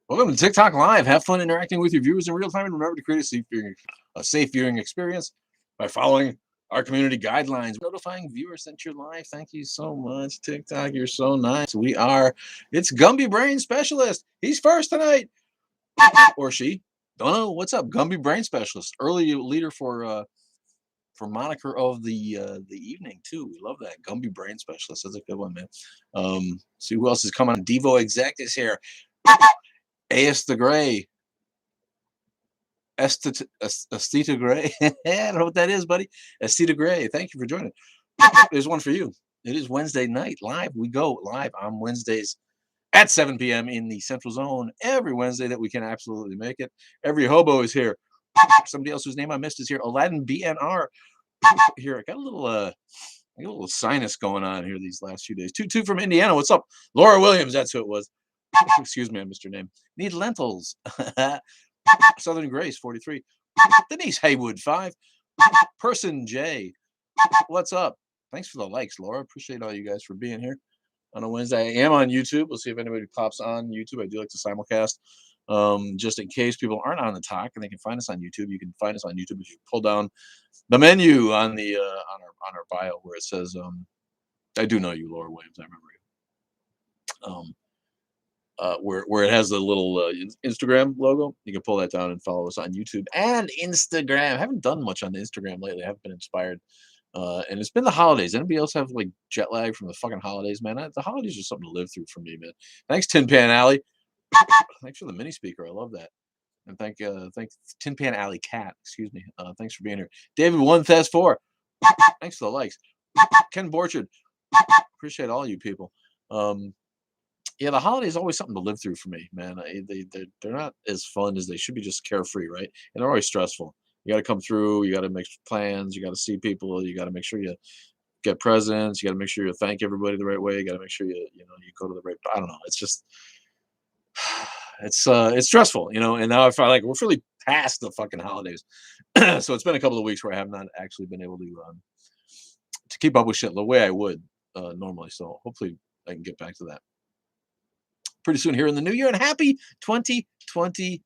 Welcome to TikTok Live. Have fun interacting with your viewers in real time, and remember to create a safe viewing experience by following our community guidelines. Notifying viewers that you're live. Thank you so much, TikTok. You're so nice. It's Gumby Brain Specialist. He's first tonight, or she. Don't know. What's up, Gumby Brain Specialist? Early leader for moniker of the evening too. We love that Gumby Brain Specialist. That's a good one, man. See who else is coming on. Devo Exec is here. AS the Gray. Estita Gray. I don't know what that is, buddy. Estita Gray. Thank you for joining. There's one for you. It is Wednesday night live. We go live on Wednesdays at 7 p.m. in the Central Zone every Wednesday that we can absolutely make it. Every hobo is here. Somebody else whose name I missed is here. Aladdin BNR here. I got a little sinus going on here these last few days. Two from Indiana. What's up? Laura Williams. That's who it was. Excuse me, I missed your name. Need lentils. Southern Grace 43. Denise Haywood 5. Person J. What's up? Thanks for the likes, Laura. Appreciate all you guys for being here on a Wednesday. I am on YouTube. We'll see if anybody pops on YouTube. I do like to simulcast. Just in case people aren't on the talk and they can find us on YouTube. You can find us on YouTube if you pull down the menu on the on our bio where it says I do know you, Laura Williams. I remember you. Where it has the little Instagram logo. You can pull that down and follow us on YouTube and Instagram. I haven't done much on the Instagram lately. I haven't been inspired. And it's been the holidays. Anybody else have like jet lag from the fucking holidays, man? The holidays are something to live through for me, man. Thanks, Tin Pan Alley. Thanks for the mini speaker. I love that. And thanks Tin Pan Alley Cat. Excuse me. Thanks for being here. David One Thes 4. Thanks for the likes. Ken Borchard. Appreciate all you people. Yeah, the holidays is always something to live through for me, man. They're not as fun as they should be, just carefree, right? And they're always stressful. You got to come through. You got to make plans. You got to see people. You got to make sure you get presents. You got to make sure you thank everybody the right way. You got to make sure you go to the right. I don't know. It's just it's stressful, And now I feel like we're really past the fucking holidays, so it's been a couple of weeks where I have not actually been able to keep up with shit the way I would normally. So hopefully I can get back to that pretty soon here in the new year, and happy 2020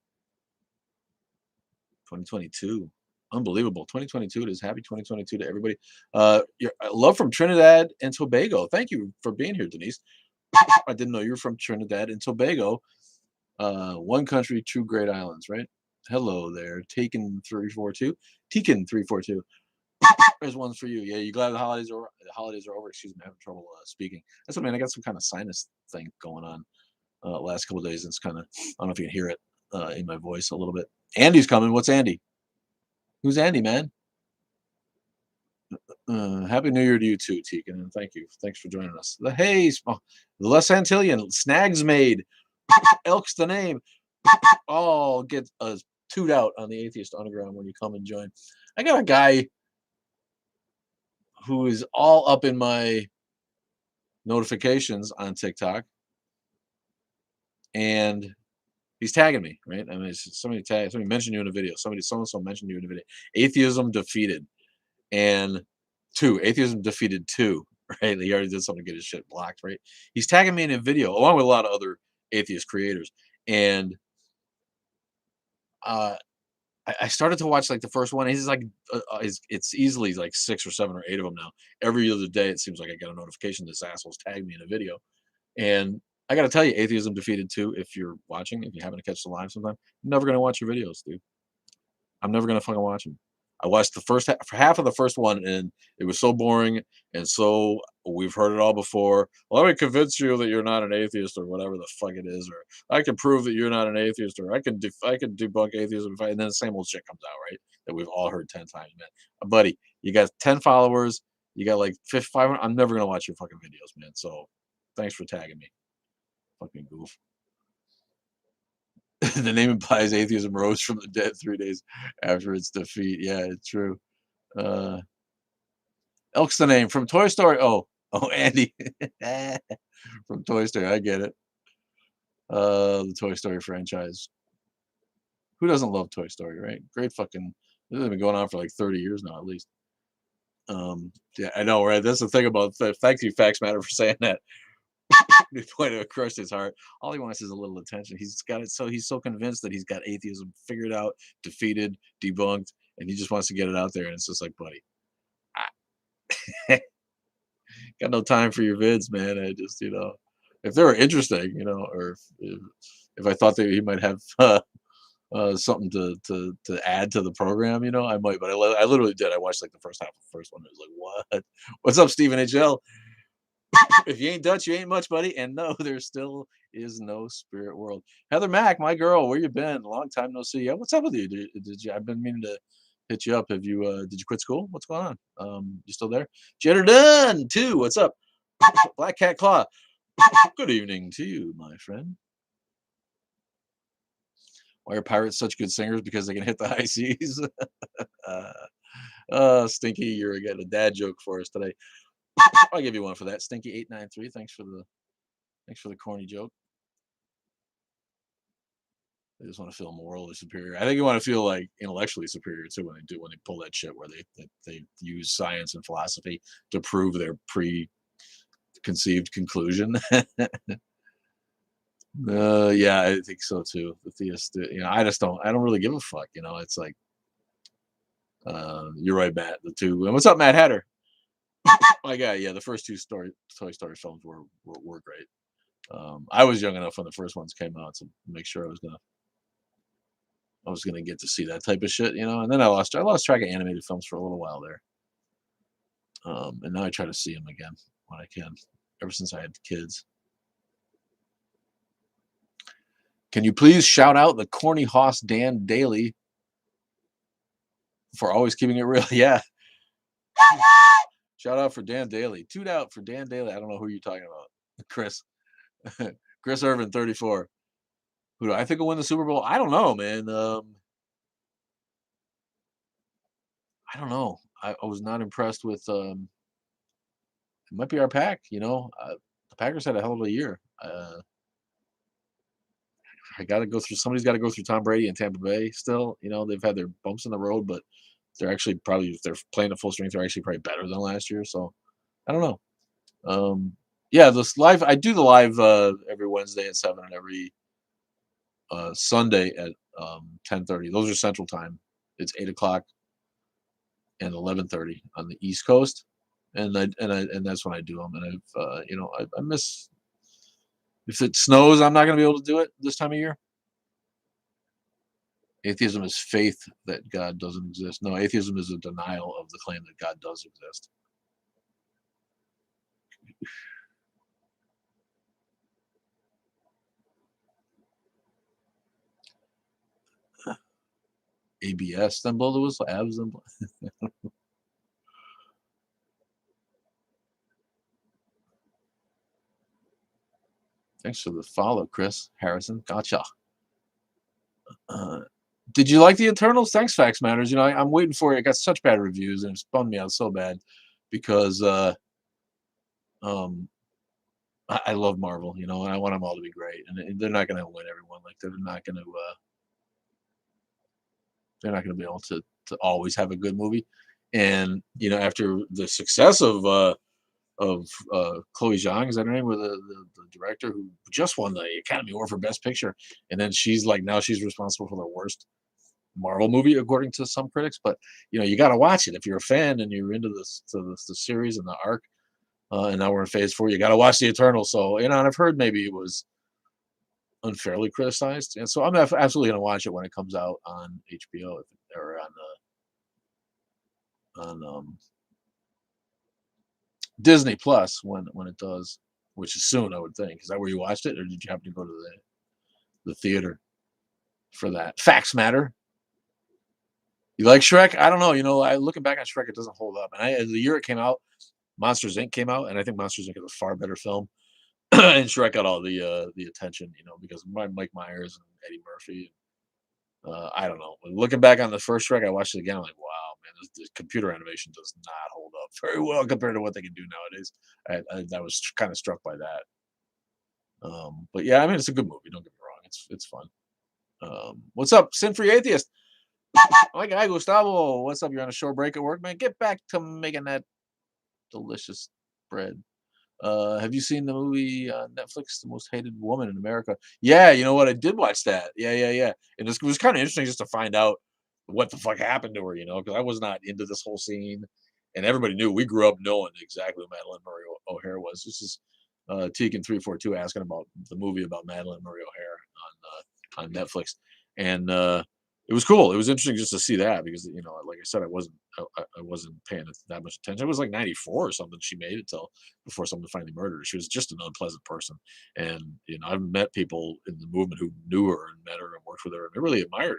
2022. Unbelievable. 2022 it is. Happy 2022 to everybody. Your love from Trinidad and Tobago. Thank you for being here, Denise. I didn't know you were from Trinidad and Tobago. One country, two great islands, right? Hello there. Taken 342. Tekin 342. There's ones for you. Yeah, you glad the holidays are over? The holidays are over. Excuse me, I'm having trouble speaking. That's what I mean. I got some kind of sinus thing going on. Last couple of days. It's kind of, I don't know if you can hear it in my voice a little bit. Andy's coming. What's Andy? Who's Andy, man? Happy New Year to you too, Tegan, and thank you. Thanks for joining us. The Hayes, the Les Antillian, Snags Made, Elk's the name. All get toot out on the Atheist Underground when you come and join. I got a guy who is all up in my notifications on TikTok, and he's tagging me, right? I mean, somebody mentioned you in a video. So mentioned you in a video. Atheism defeated, and atheism defeated 2. Right? He already did something to get his shit blocked, right? He's tagging me in a video along with a lot of other atheist creators, and I started to watch like the first one. He's like, it's easily like 6 or 7 or 8 of them now. Every other day, it seems like I get a notification this asshole's tagged me in a video, and I got to tell you, Atheism defeated 2. If you're watching, if you happen to catch the live sometime, I'm never gonna watch your videos, dude. I'm never gonna fucking watch them. I watched the first half of the first one, and it was so boring, and so we've heard it all before. Let me convince you that you're not an atheist, or whatever the fuck it is, or I can prove that you're not an atheist, or I can debunk atheism, and then the same old shit comes out, right? That we've all heard 10 times, man. Buddy, you got 10 followers, you got like 500. I'm never gonna watch your fucking videos, man. So thanks for tagging me, fucking goof. The name implies atheism rose from the dead 3 days after its defeat. Yeah, it's true. Elk's the name from Toy Story. Oh, Andy from Toy Story. I get it. The Toy Story franchise. Who doesn't love Toy Story, right? Great fucking. This has been going on for like 30 years now, at least. Yeah, I know, right? That's the thing about. Thank you, Facts Matter, for saying that. He pointed across his heart. All he wants is a little attention. He's got it so he's so convinced that he's got atheism figured out, defeated, debunked, and he just wants to get it out there. And it's just like, buddy, I got no time for your vids, man. I just, if they were interesting, or if I thought that he might have something to add to the program, I might. But I literally did. I watched like the first half of the first one. It was like, what? What's up, Stephen HL? If you ain't Dutch, you ain't much, buddy. And no, there still is no spirit world. Heather Mack, my girl, where you been? Long time no see. Yeah, what's up with you? Did you? I've been meaning to hit you up. Have you? Did you quit school? What's going on? You still there? Jenner Dunn, too. What's up? Black Cat Claw. Good evening to you, my friend. Why are pirates such good singers? Because they can hit the high seas. Stinky, you're getting a dad joke for us today. I'll give you one for that. Stinky 893. Thanks for the corny joke. They just want to feel morally superior. I think you want to feel like intellectually superior too when they pull that shit where they use science and philosophy to prove their preconceived conclusion. Yeah, I think so too. The theist, I don't really give a fuck. It's like, you're right, Matt. The two. And what's up, Matt Hatter? My guy. Yeah, the first two Toy Story films were great. I was young enough when the first ones came out to make sure I was gonna get to see that type of shit, and then I lost track of animated films for a little while there. And now I try to see them again when I can. Ever since I had kids. Can you please shout out the corny hoss Dan Daly for always keeping it real? Yeah. Shout out for Dan Daly. Toot out for Dan Daly. I don't know who you're talking about. Chris. Chris Irvin, 34. Who do I think will win the Super Bowl? I don't know, man. I don't know. I was not impressed with. It might be our pack. The Packers had a hell of a year. I got to go through. Somebody's got to go through Tom Brady and Tampa Bay. Still, they've had their bumps in the road, but they're actually probably if they're playing at full strength, they're actually probably better than last year. So I don't know. Yeah, this live. I do the live every Wednesday at 7 and every Sunday at 10:30. Those are Central Time. It's 8 o'clock and 11:30 on the East Coast, and that's when I do them. And I miss if it snows, I'm not going to be able to do it this time of year. Atheism is faith that God doesn't exist. No, atheism is a denial of the claim that God does exist. ABS, then blow the whistle. Abs, then blow. Thanks for the follow, Chris Harrison. Gotcha. Did you like the Eternals? Thanks, Facts Matters. I'm waiting for it. It got such bad reviews, and it's bummed me out so bad because um, I love Marvel, and I want them all to be great, and they're not going to win everyone. Like they're not going to be able to always have a good movie. And after the success of Chloe Zhang, is that her name, or the director who just won the Academy Award for Best Picture, and then she's like now she's responsible for the worst Marvel movie according to some critics. But you got to watch it if you're a fan and you're into the series and the arc. And now we're in phase 4. You got to watch the Eternal. So and I've heard maybe it was unfairly criticized, and so I'm absolutely going to watch it when it comes out on HBO or on Disney Plus when it does, which is soon, I would think. Is that where you watched it, or did you happen to go to the theater for that? Facts matter. You like Shrek? I don't know. Looking back on Shrek, it doesn't hold up. And the year it came out, Monsters Inc. came out, and I think Monsters Inc. is a far better film. And Shrek got all the attention, because Mike Myers and Eddie Murphy. I don't know. Looking back on the first Shrek, I watched it again. I'm like, wow, man, this computer animation does not hold up very well compared to what they can do nowadays. I was kind of struck by that. But yeah, I mean, it's a good movie. Don't get me wrong. It's fun. What's up, Sin Free Atheist? My guy Gustavo, what's up? You're on a short break at work, man. Get back to making that delicious bread. Have you seen the movie on Netflix, The Most Hated Woman in America? Yeah, you know what? I did watch that. Yeah, yeah, yeah. And it was kind of interesting just to find out what the fuck happened to her, because I was not into this whole scene. And everybody knew we grew up knowing exactly who Madeline Murray O'Hare was. This is Tegan 342 asking about the movie about Madeline Murray O'Hare on Netflix. And it was cool. It was interesting just to see that because like I said, I wasn't paying that much attention. It was like '94 or something. She made it till before someone finally murdered her. She was just an unpleasant person, and I've met people in the movement who knew her and met her and worked with her, and they really admired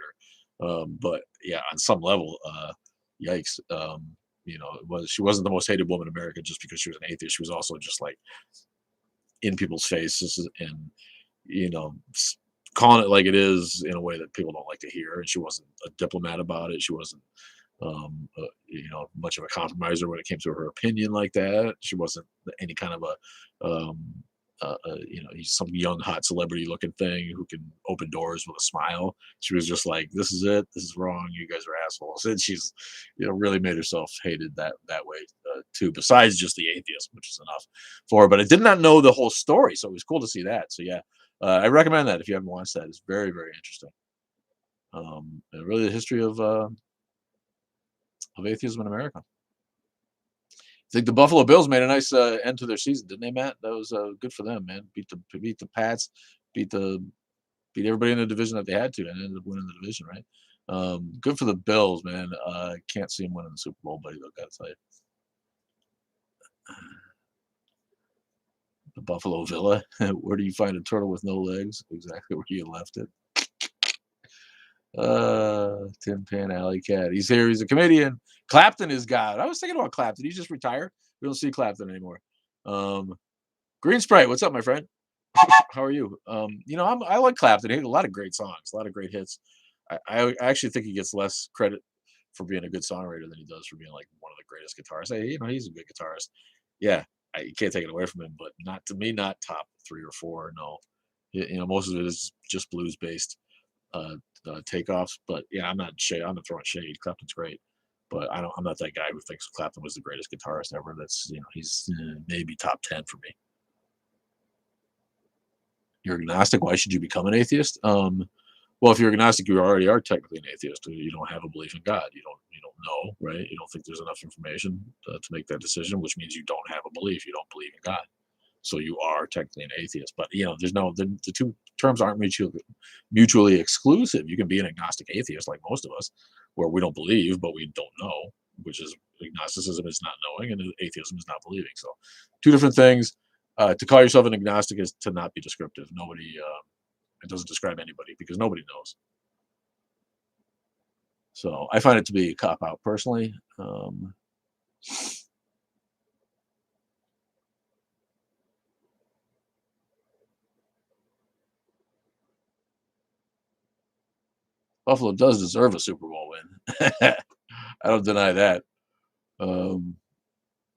her. But yeah, on some level, yikes. She wasn't the most hated woman in America just because she was an atheist. She was also just like in people's faces and you know calling it like it is in a way that people don't like to hear. And she wasn't a diplomat about it. She wasn't much of a compromiser when it came to her opinion like that. She wasn't any kind of he's some young hot celebrity looking thing who can open doors with a smile. She was just like, this is it. This is wrong. You guys are assholes. And she's, really made herself hated that way too. Besides just the atheism, which is enough for her. But I did not know the whole story, so it was cool to see that. So yeah, I recommend that if you haven't watched that. It's very very interesting. And really the history of atheism in America. I think the Buffalo Bills made a nice end to their season, didn't they, Matt? That was good for them, man. Beat the Pats, beat the beat everybody in the division that they had to, and ended up winning the division, right? Good for the Bills, man. Can't see them winning the Super Bowl, buddy. Though, gotta tell you, the Buffalo Villa. Where do you find a turtle with no legs? Exactly where you left it. Tin Pan Alley Cat. He's here. He's a comedian. Clapton is God. I was thinking about Clapton. He just retired. We don't see Clapton anymore. Um, Green Sprite, what's up, my friend? How are you? I like Clapton. He had a lot of great songs, a lot of great hits. I actually think he gets less credit for being a good songwriter than he does for being like one of the greatest guitarists. He's a good guitarist. Yeah, you can't take it away from him, but not to me, not top 3 or 4. No, most of it is just blues based uh, takeoffs. But yeah, I'm not throwing shade. Clapton's great, but I'm not that guy who thinks Clapton was the greatest guitarist ever. That's he's maybe top 10 for me. You're agnostic. Why should you become an atheist? Well, if you're agnostic, you already are technically an atheist. You don't have a belief in God. You don't know, right? You don't think there's enough information to make that decision, which means you don't have a belief. You don't believe in God. So you are technically an atheist. But there's no the two terms aren't mutually exclusive. You can be an agnostic atheist like most of us, where we don't believe but we don't know, which is agnosticism is not knowing and atheism is not believing. So two different things. To call yourself an agnostic is to not be descriptive. Nobody it doesn't describe anybody because nobody knows. So I find it to be a cop out personally. Buffalo does deserve a Super Bowl win. I don't deny that. Um,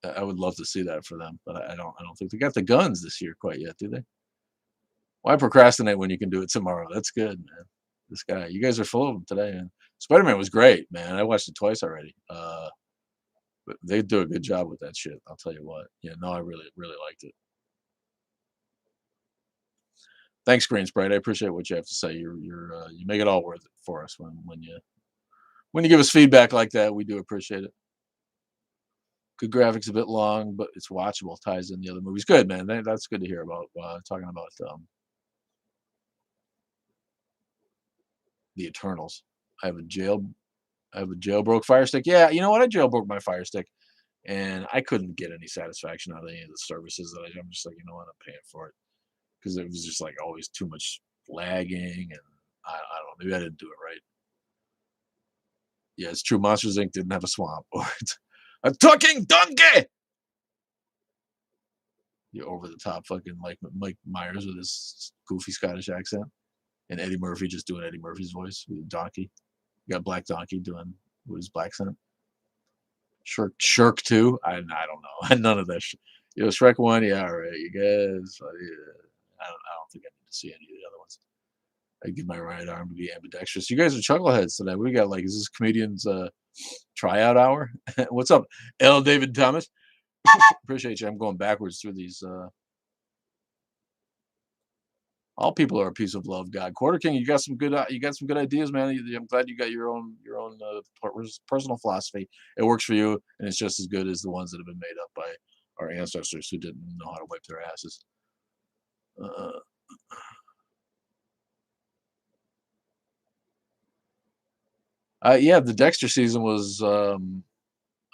I would love to see that for them, but I don't. I don't think they got the guns this year quite yet, do they? Why procrastinate when you can do it tomorrow? That's good, man. This guy, you guys are full of them today, man. Spider Man was great, man. I watched it twice already. But they do a good job with that shit. I'll tell you what. Yeah, no, I really, really liked it. Thanks, Green Sprite. I appreciate what you have to say. You make it all worth it for us when you give us feedback like that. We do appreciate it. Good graphics, a bit long, but it's watchable. Ties in the other movies. Good, man. That's good to hear about. Talking about the Eternals. I have a jail. I have a jailbroke Fire Stick. Yeah, you know what? I jailbroke my Fire Stick, and I couldn't get any satisfaction out of any of the services that I'm just like, you know what? I'm paying for it because it was just like always too much lagging, and I don't know. Maybe I didn't do it right. Yeah, it's true. Monsters Inc. didn't have a swamp or a talking donkey. You over the top fucking like Mike Myers with his goofy Scottish accent, and Eddie Murphy just doing Eddie Murphy's voice with Donkey. You got Black Donkey doing with his black accent. Shirk 2. I don't know. None of that shit. Shrek 1. Yeah, all right. You guys. I don't think I need to see any of the other ones. I give my right arm to be ambidextrous. You guys are chuckleheads today. We got like, is this comedian's tryout hour? What's up, L. David Thomas? Appreciate you. I'm going backwards through these. All people are a piece of love, God. Quarter King, you got some good ideas, man. I'm glad you got your own personal philosophy. It works for you, and it's just as good as the ones that have been made up by our ancestors who didn't know how to wipe their asses. Uh, yeah, the Dexter season was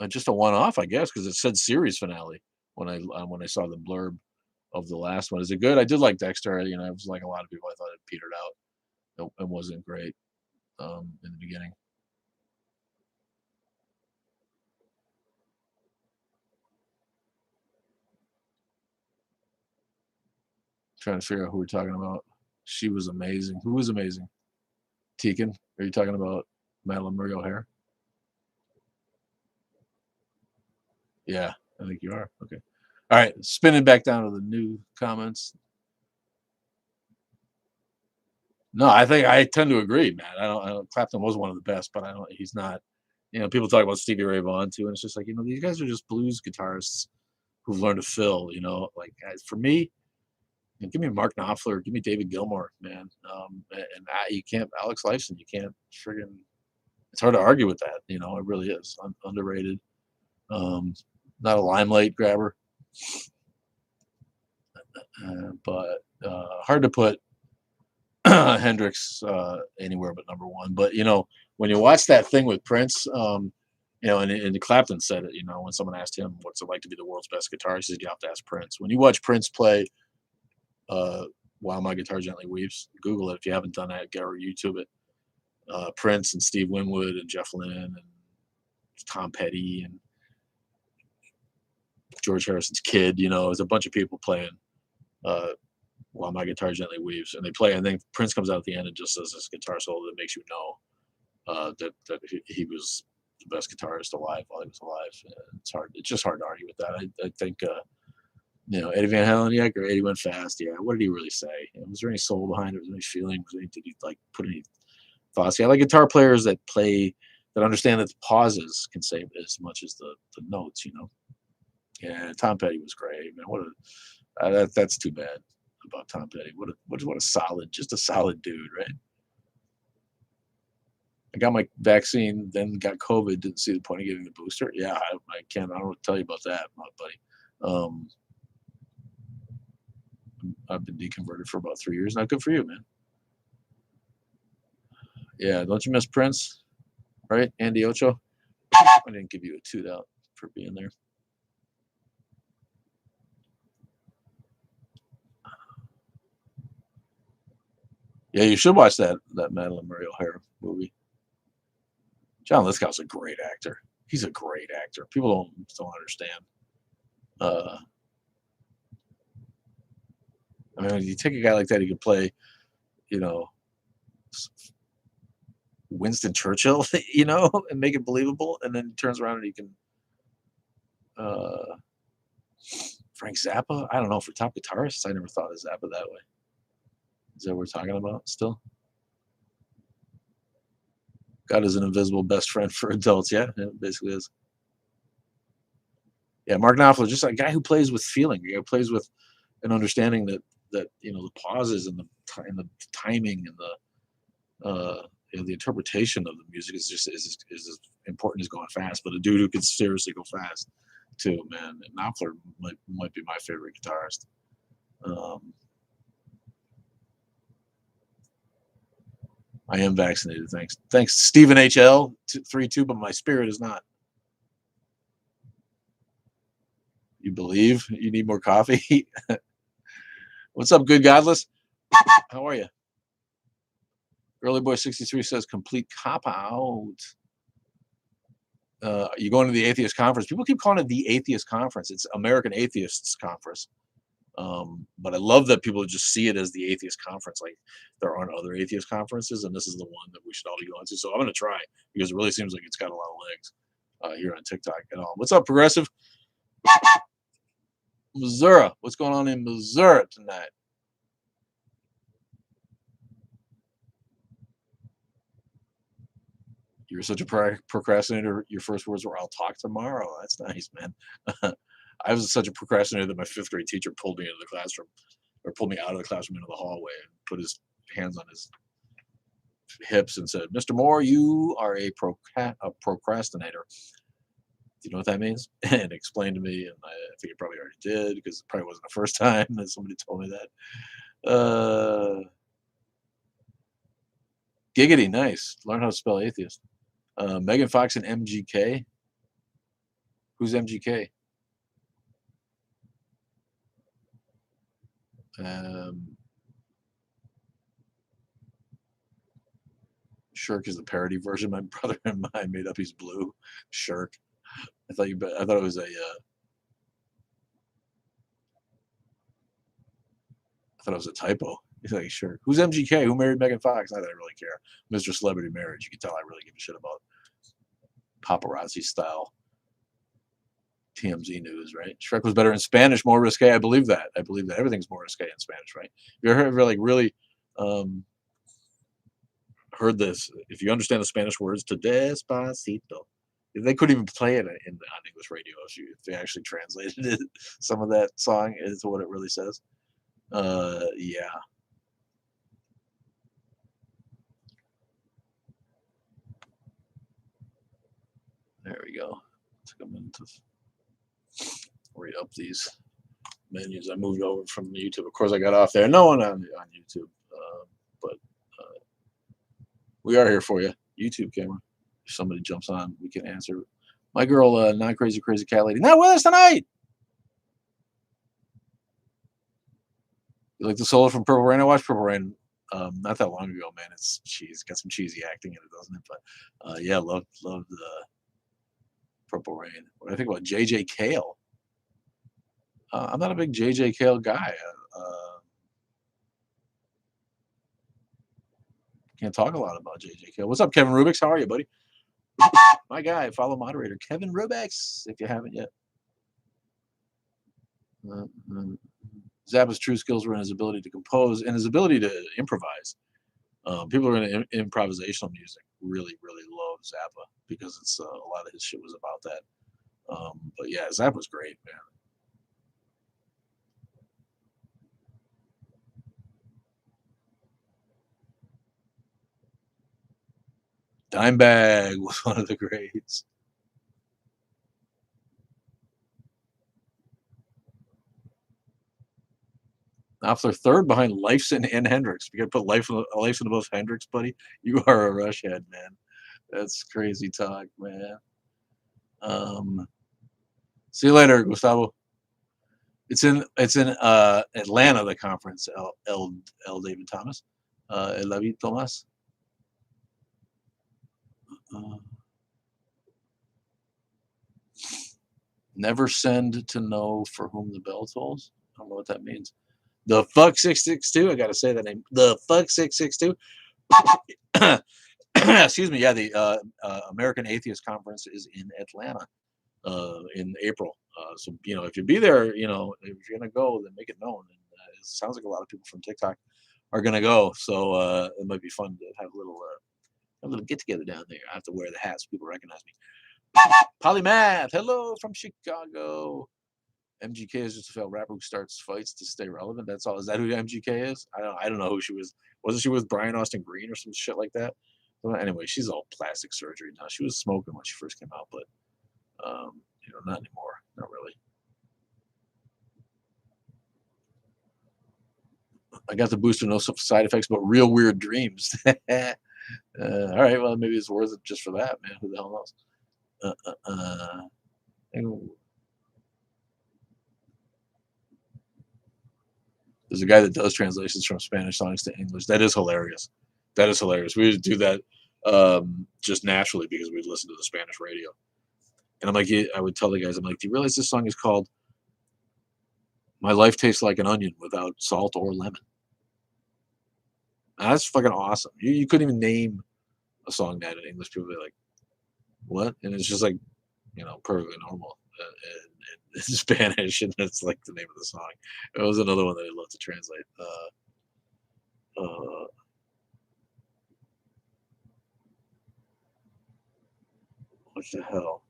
just a one-off, I guess, because it said series finale when I saw the blurb of the last one. Is it good? I did like Dexter. It was like a lot of people. I thought it petered out. It wasn't great in the beginning. Trying to figure out who we're talking about. She was amazing. Who was amazing? Tegan? Are you talking about Madeline Murray O'Hare? Yeah, I think you are. Okay. All right. Spinning back down to the new comments. No, I think I tend to agree, man. I don't. Clapton was one of the best, but I don't. He's not. People talk about Stevie Ray Vaughan too, and it's just like these guys are just blues guitarists who've learned to fill. Like for me, give me Mark Knopfler, give me David Gilmour, man. You can't Alex Lifeson, you can't friggin'. It's hard to argue with that. It really is underrated. Um, Not a limelight grabber, but hard to put Hendrix anywhere but number one. But when you watch that thing with Prince, and Clapton said it. When someone asked him what's it like to be the world's best guitarist, he said you have to ask Prince. When you watch Prince play, uh, "While My Guitar Gently Weeps," Google it if you haven't done that, or YouTube it. Prince and Steve Winwood and Jeff Lynne and Tom Petty and George Harrison's kid. There's a bunch of people playing uh, "While My Guitar Gently Weeps," and they play. And then Prince comes out at the end and just does this guitar solo that makes you know that he was the best guitarist alive while he was alive. It's hard. It's just hard to argue with that. I think Eddie Van Halen, yeah, great. He went fast. Yeah, what did he really say? Was there any soul behind it? Was there any feeling? Did he like put any thoughts? Yeah, I like guitar players that understand that the pauses can say as much as the notes. Yeah, Tom Petty was great, man. That's too bad about Tom Petty. What a solid, just a solid dude, right? I got my vaccine, then got COVID. Didn't see the point of getting the booster. Yeah, I can't. I don't know what to tell you about that, my buddy. Um, I've been deconverted for about 3 years now. Good for you, man. Yeah, don't you miss Prince? Right, Andy Ocho. I didn't give you a toot out for being there. Yeah, you should watch that Madeline Murray O'Hara movie. John Lithgow's a great actor. He's a great actor. People don't understand. Uh, I mean, you take a guy like that, he could play, you know, Winston Churchill, and make it believable, and then he turns around and he can uh, Frank Zappa. I don't know, for top guitarists, I never thought of Zappa that way. Is that what we're talking about still? God is an invisible best friend for adults. Yeah, it basically is. Yeah, Mark Knopfler, just a guy who plays with feeling, a guy who plays with an understanding that the pauses and the timing and the interpretation of the music is as important as going fast. But a dude who can seriously go fast too, man. And Knopfler might be my favorite guitarist. Um, I am vaccinated. Thanks, Stephen HL 32, but my spirit is not. You believe you need more coffee? What's up, good godless? How are you? Early Boy 63 says complete cop out. You going to the atheist conference? People keep calling it the atheist conference. It's American Atheists Conference. But I love that people just see it as the atheist conference. Like there aren't other atheist conferences, and this is the one that we should all be going to. So I'm going to try because it really seems like it's got a lot of legs here on TikTok and all. What's up, Progressive? Missouri. What's going on in Missouri tonight? You're such a procrastinator. Your first words were, "I'll talk tomorrow." That's nice, man. I was such a procrastinator that my fifth grade teacher pulled me into the classroom, or pulled me out of the classroom into the hallway and put his hands on his hips and said, "Mr. Moore, you are a procrastinator. Do you know what that means?" And explained to me, and I think he probably already did because it probably wasn't the first time that somebody told me that. Giggity, nice. Learn how to spell atheist. Megan Fox and MGK. Who's MGK? Shirk is the parody version. My brother and I made up. He's blue. Shirk. I thought I thought it was a. I thought it was a typo. He's like, sure. Who's MGK? Who married Megan Fox? Not that I really care. Mr. Celebrity Marriage. You can tell I really give a shit about paparazzi style TMZ news, right? Shrek was better in Spanish, more risque. I believe that. I believe that everything's more risque in Spanish, right? You ever like really um, heard this? If you understand the Spanish words to despacito, they couldn't even play it on English radio if they actually translated it, some of that song into what it really says. Yeah. There we go. Took a minute to read up these menus. I moved over from YouTube. Of course, I got off there. No one on YouTube, but we are here for you. YouTube camera. If somebody jumps on, we can answer. My girl, not crazy cat lady, not with us tonight. You like the solo from Purple Rain? I watched Purple Rain not that long ago, man. It's got some cheesy acting in it, doesn't it? But yeah, love the Purple Rain. What do I think about JJ Cale? I'm not a big JJ Cale guy. Can't talk a lot about JJ Cale. What's up, Kevin Rubix? How are you, buddy? My guy, follow moderator Kevin Rubix if you haven't yet. Zappa's true skills were in his ability to compose and his ability to improvise. People who are in improvisational music really love Zappa because it's a lot of his shit was about that. But yeah, Zappa's great, man. Dimebag was one of the greats. Knopfler third behind Lifeson and Hendrix. You got to put Lifeson above Hendrix, buddy. You are a Rush head, man. That's crazy talk, man. See you later, Gustavo. It's in Atlanta, the conference. L. David Thomas, El David Thomas. Never send to know for whom the bell tolls. I don't know what that means. The fuck 662. I gotta say that name. The fuck 662. Excuse me. Yeah, the American Atheist Conference is in Atlanta in April. So if you be there, if you're gonna go, then make it known. And it sounds like a lot of people from TikTok are gonna go. So it might be fun to have a little get together down there. I have to wear the hat so people recognize me. Polymath, hello from Chicago. MGK is just a failed rapper who starts fights to stay relevant. That's all. Is that who MGK is? I don't know who she was. Wasn't she with Brian Austin Green or some shit like that? Well, anyway, she's all plastic surgery now. She was smoking when she first came out, but not anymore. Not really. I got the booster, no side effects, but real weird dreams. All right, well maybe it's worth it just for that, man. Who the hell knows? There's a guy that does translations from Spanish songs to English. That is hilarious. That is hilarious. We would do that just naturally because we'd listen to the Spanish radio. And I'm like, I would tell the guys, I'm like, do you realize this song is called "My Life Tastes Like an Onion" without salt or lemon? And that's fucking awesome. You couldn't even name a song that in English. People would be like, what? And it's just like, perfectly normal in Spanish, and that's like the name of the song. It was another one that I'd love to translate. What the hell?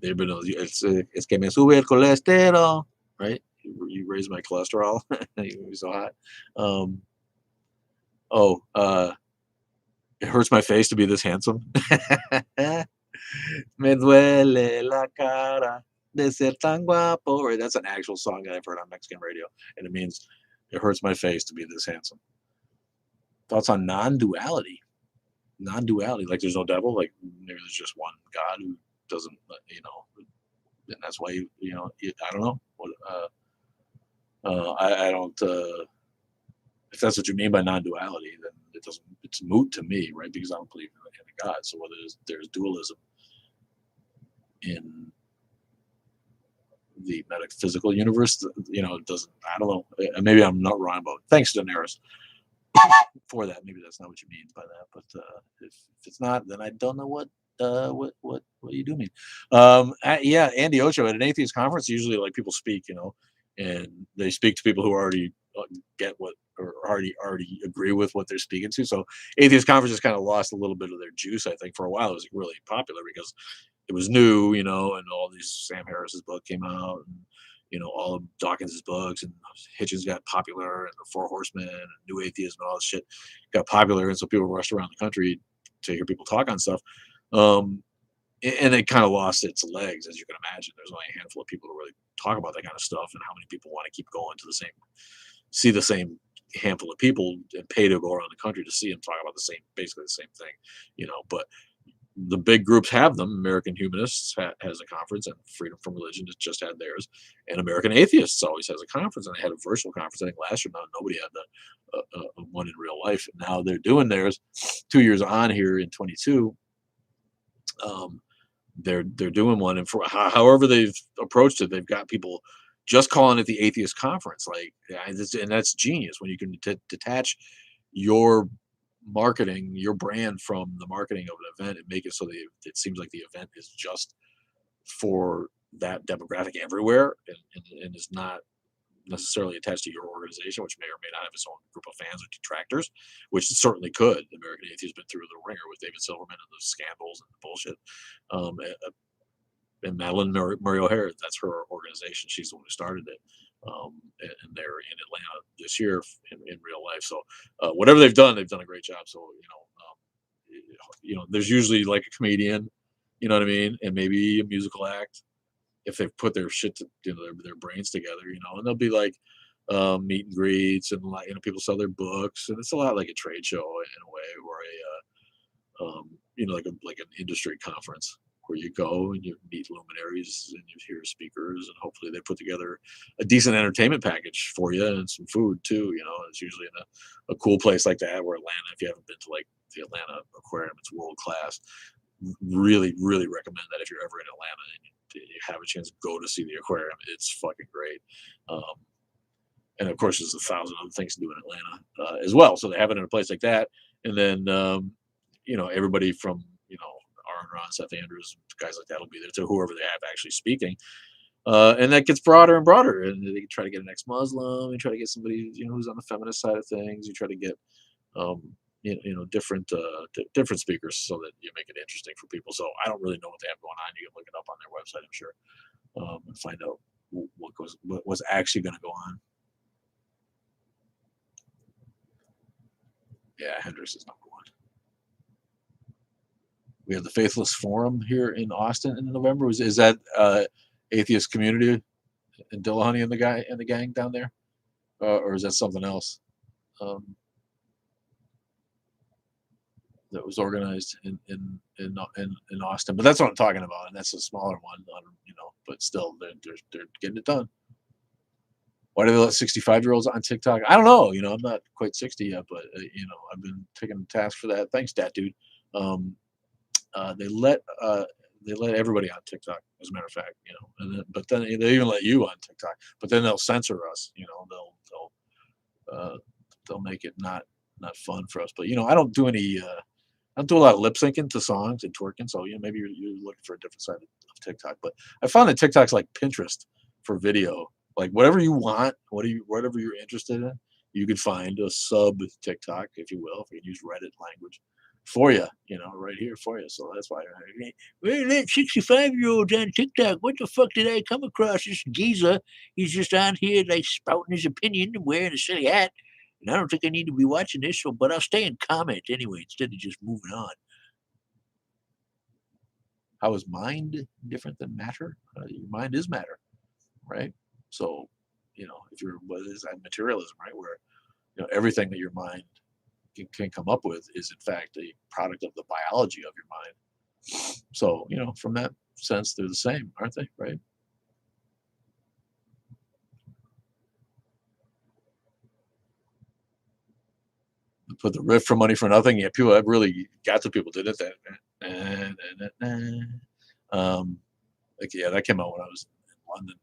They've been, it's que me sube el colesterol, right? You raise my cholesterol. You're so hot. Um, oh, it hurts my face to be this handsome. Me duele la cara de ser tan guapo. Right, that's an actual song that I've heard on Mexican radio, and it means it hurts my face to be this handsome. Thoughts on non-duality? Non-duality, like there's no devil, like maybe there's just one God who doesn't, and that's why I don't know. I don't. If that's what you mean by non-duality, then it doesn't. It's moot to me, right? Because I don't believe in a God. So whether there's dualism in the metaphysical universe, it doesn't. I don't know. Maybe I'm not wrong about. Thanks, Daenerys, for that. Maybe that's not what you mean by that. But if it's not, then I don't know what you do mean. Yeah, Andy Ocho at an atheist conference. Usually, like people speak, and they speak to people who already get what or already agree with what they're speaking to. So atheist conferences kind of lost a little bit of their juice. I think for a while it was really popular because it was new, and all these Sam Harris's book came out, and all of Dawkins's books, and Hitchens got popular, and the Four Horsemen, and New Atheism, and all this shit got popular, and so people rushed around the country to hear people talk on stuff. Um, and it kind of lost its legs, as you can imagine. There's only a handful of people who really talk about that kind of stuff, and how many people want to keep going to see the same handful of people and pay to go around the country to see them talk about basically the same thing, But the big groups have them. American Humanists has a conference, and Freedom from Religion just had theirs, and American Atheists always has a conference, and they had a virtual conference. I think last year, nobody had the one in real life. And now they're doing theirs 2 years on here in 22. They're doing one, and for however they've approached it, they've got people just calling it the Atheist Conference. Like, yeah, and that's genius when you can detach your marketing, your brand from the marketing of an event and make it so that it seems like the event is just for that demographic everywhere, and is not necessarily attached to your organization, which may or may not have its own group of fans or detractors, which it certainly could. The American Atheist has been through the ringer with David Silverman and the scandals and the bullshit. And Madeline Murray O'Hara, that's her organization. She's the one who started it. And they're in Atlanta this year in real life. So whatever they've done a great job. So there's usually like a comedian, you know what I mean, and maybe a musical act if they've put their shit to their brains together, and they'll be like meet and greets, and people sell their books, and it's a lot like a trade show in a way, or like an industry conference where you go and you meet luminaries and you hear speakers, and hopefully they put together a decent entertainment package for you and some food too. It's usually in a cool place like that, where Atlanta, if you haven't been to like the Atlanta Aquarium, it's world class. Really, really recommend that if you're ever in Atlanta and you have a chance to go to see the aquarium. It's fucking great. And of course, there's 1,000 other things to do in Atlanta as well. So they have it in a place like that. And then, everybody from, Aaron Ron, Seth Andrews, guys like that will be there too, whoever they have actually speaking. And that gets broader and broader. And they try to get an ex-Muslim, you try to get somebody, who's on the feminist side of things. You try to get, different speakers so that you make it interesting for people. So I don't really know what they have going on. You can look it up on their website, I'm sure, and find out what was actually going to go on. Yeah, Hendrix is number one. We have the Faithless Forum here in Austin in November. Is that atheist community and Dillahunty and the gang down there, or is that something else? That was organized in Austin, but that's what I'm talking about, and that's a smaller one, but still they're getting it done. Why do they let 65-year-olds on TikTok? I don't know. I'm not quite 60 yet, but I've been taking the task for that. Thanks, Dat Dude. They let everybody on TikTok, as a matter of fact, but then they even let you on TikTok, but then they'll censor us. They'll make it not fun for us. But I don't do any. I don't do a lot of lip syncing to songs and twerking, so maybe you're looking for a different side of TikTok. But I found that TikTok's like Pinterest for video. Like whatever you want, whatever you're interested in, you could find a sub TikTok, if you will, if you use Reddit language. for you, right here for you. So that's why. Well, that 65-year-old's on TikTok. What the fuck did I come across? This geezer. He's just on here like spouting his opinion and wearing a silly hat. And I don't think I need to be watching this, but I'll stay and comment anyway instead of just moving on. How is mind different than matter? Your mind is matter, right? So, if you're what is that materialism, right? Where everything that your mind can come up with is in fact a product of the biology of your mind. So, from that sense, they're the same, aren't they? Right? Put the riff for money for nothing. Yeah, people have really got to people did it. That, like yeah, that came out when I was in London.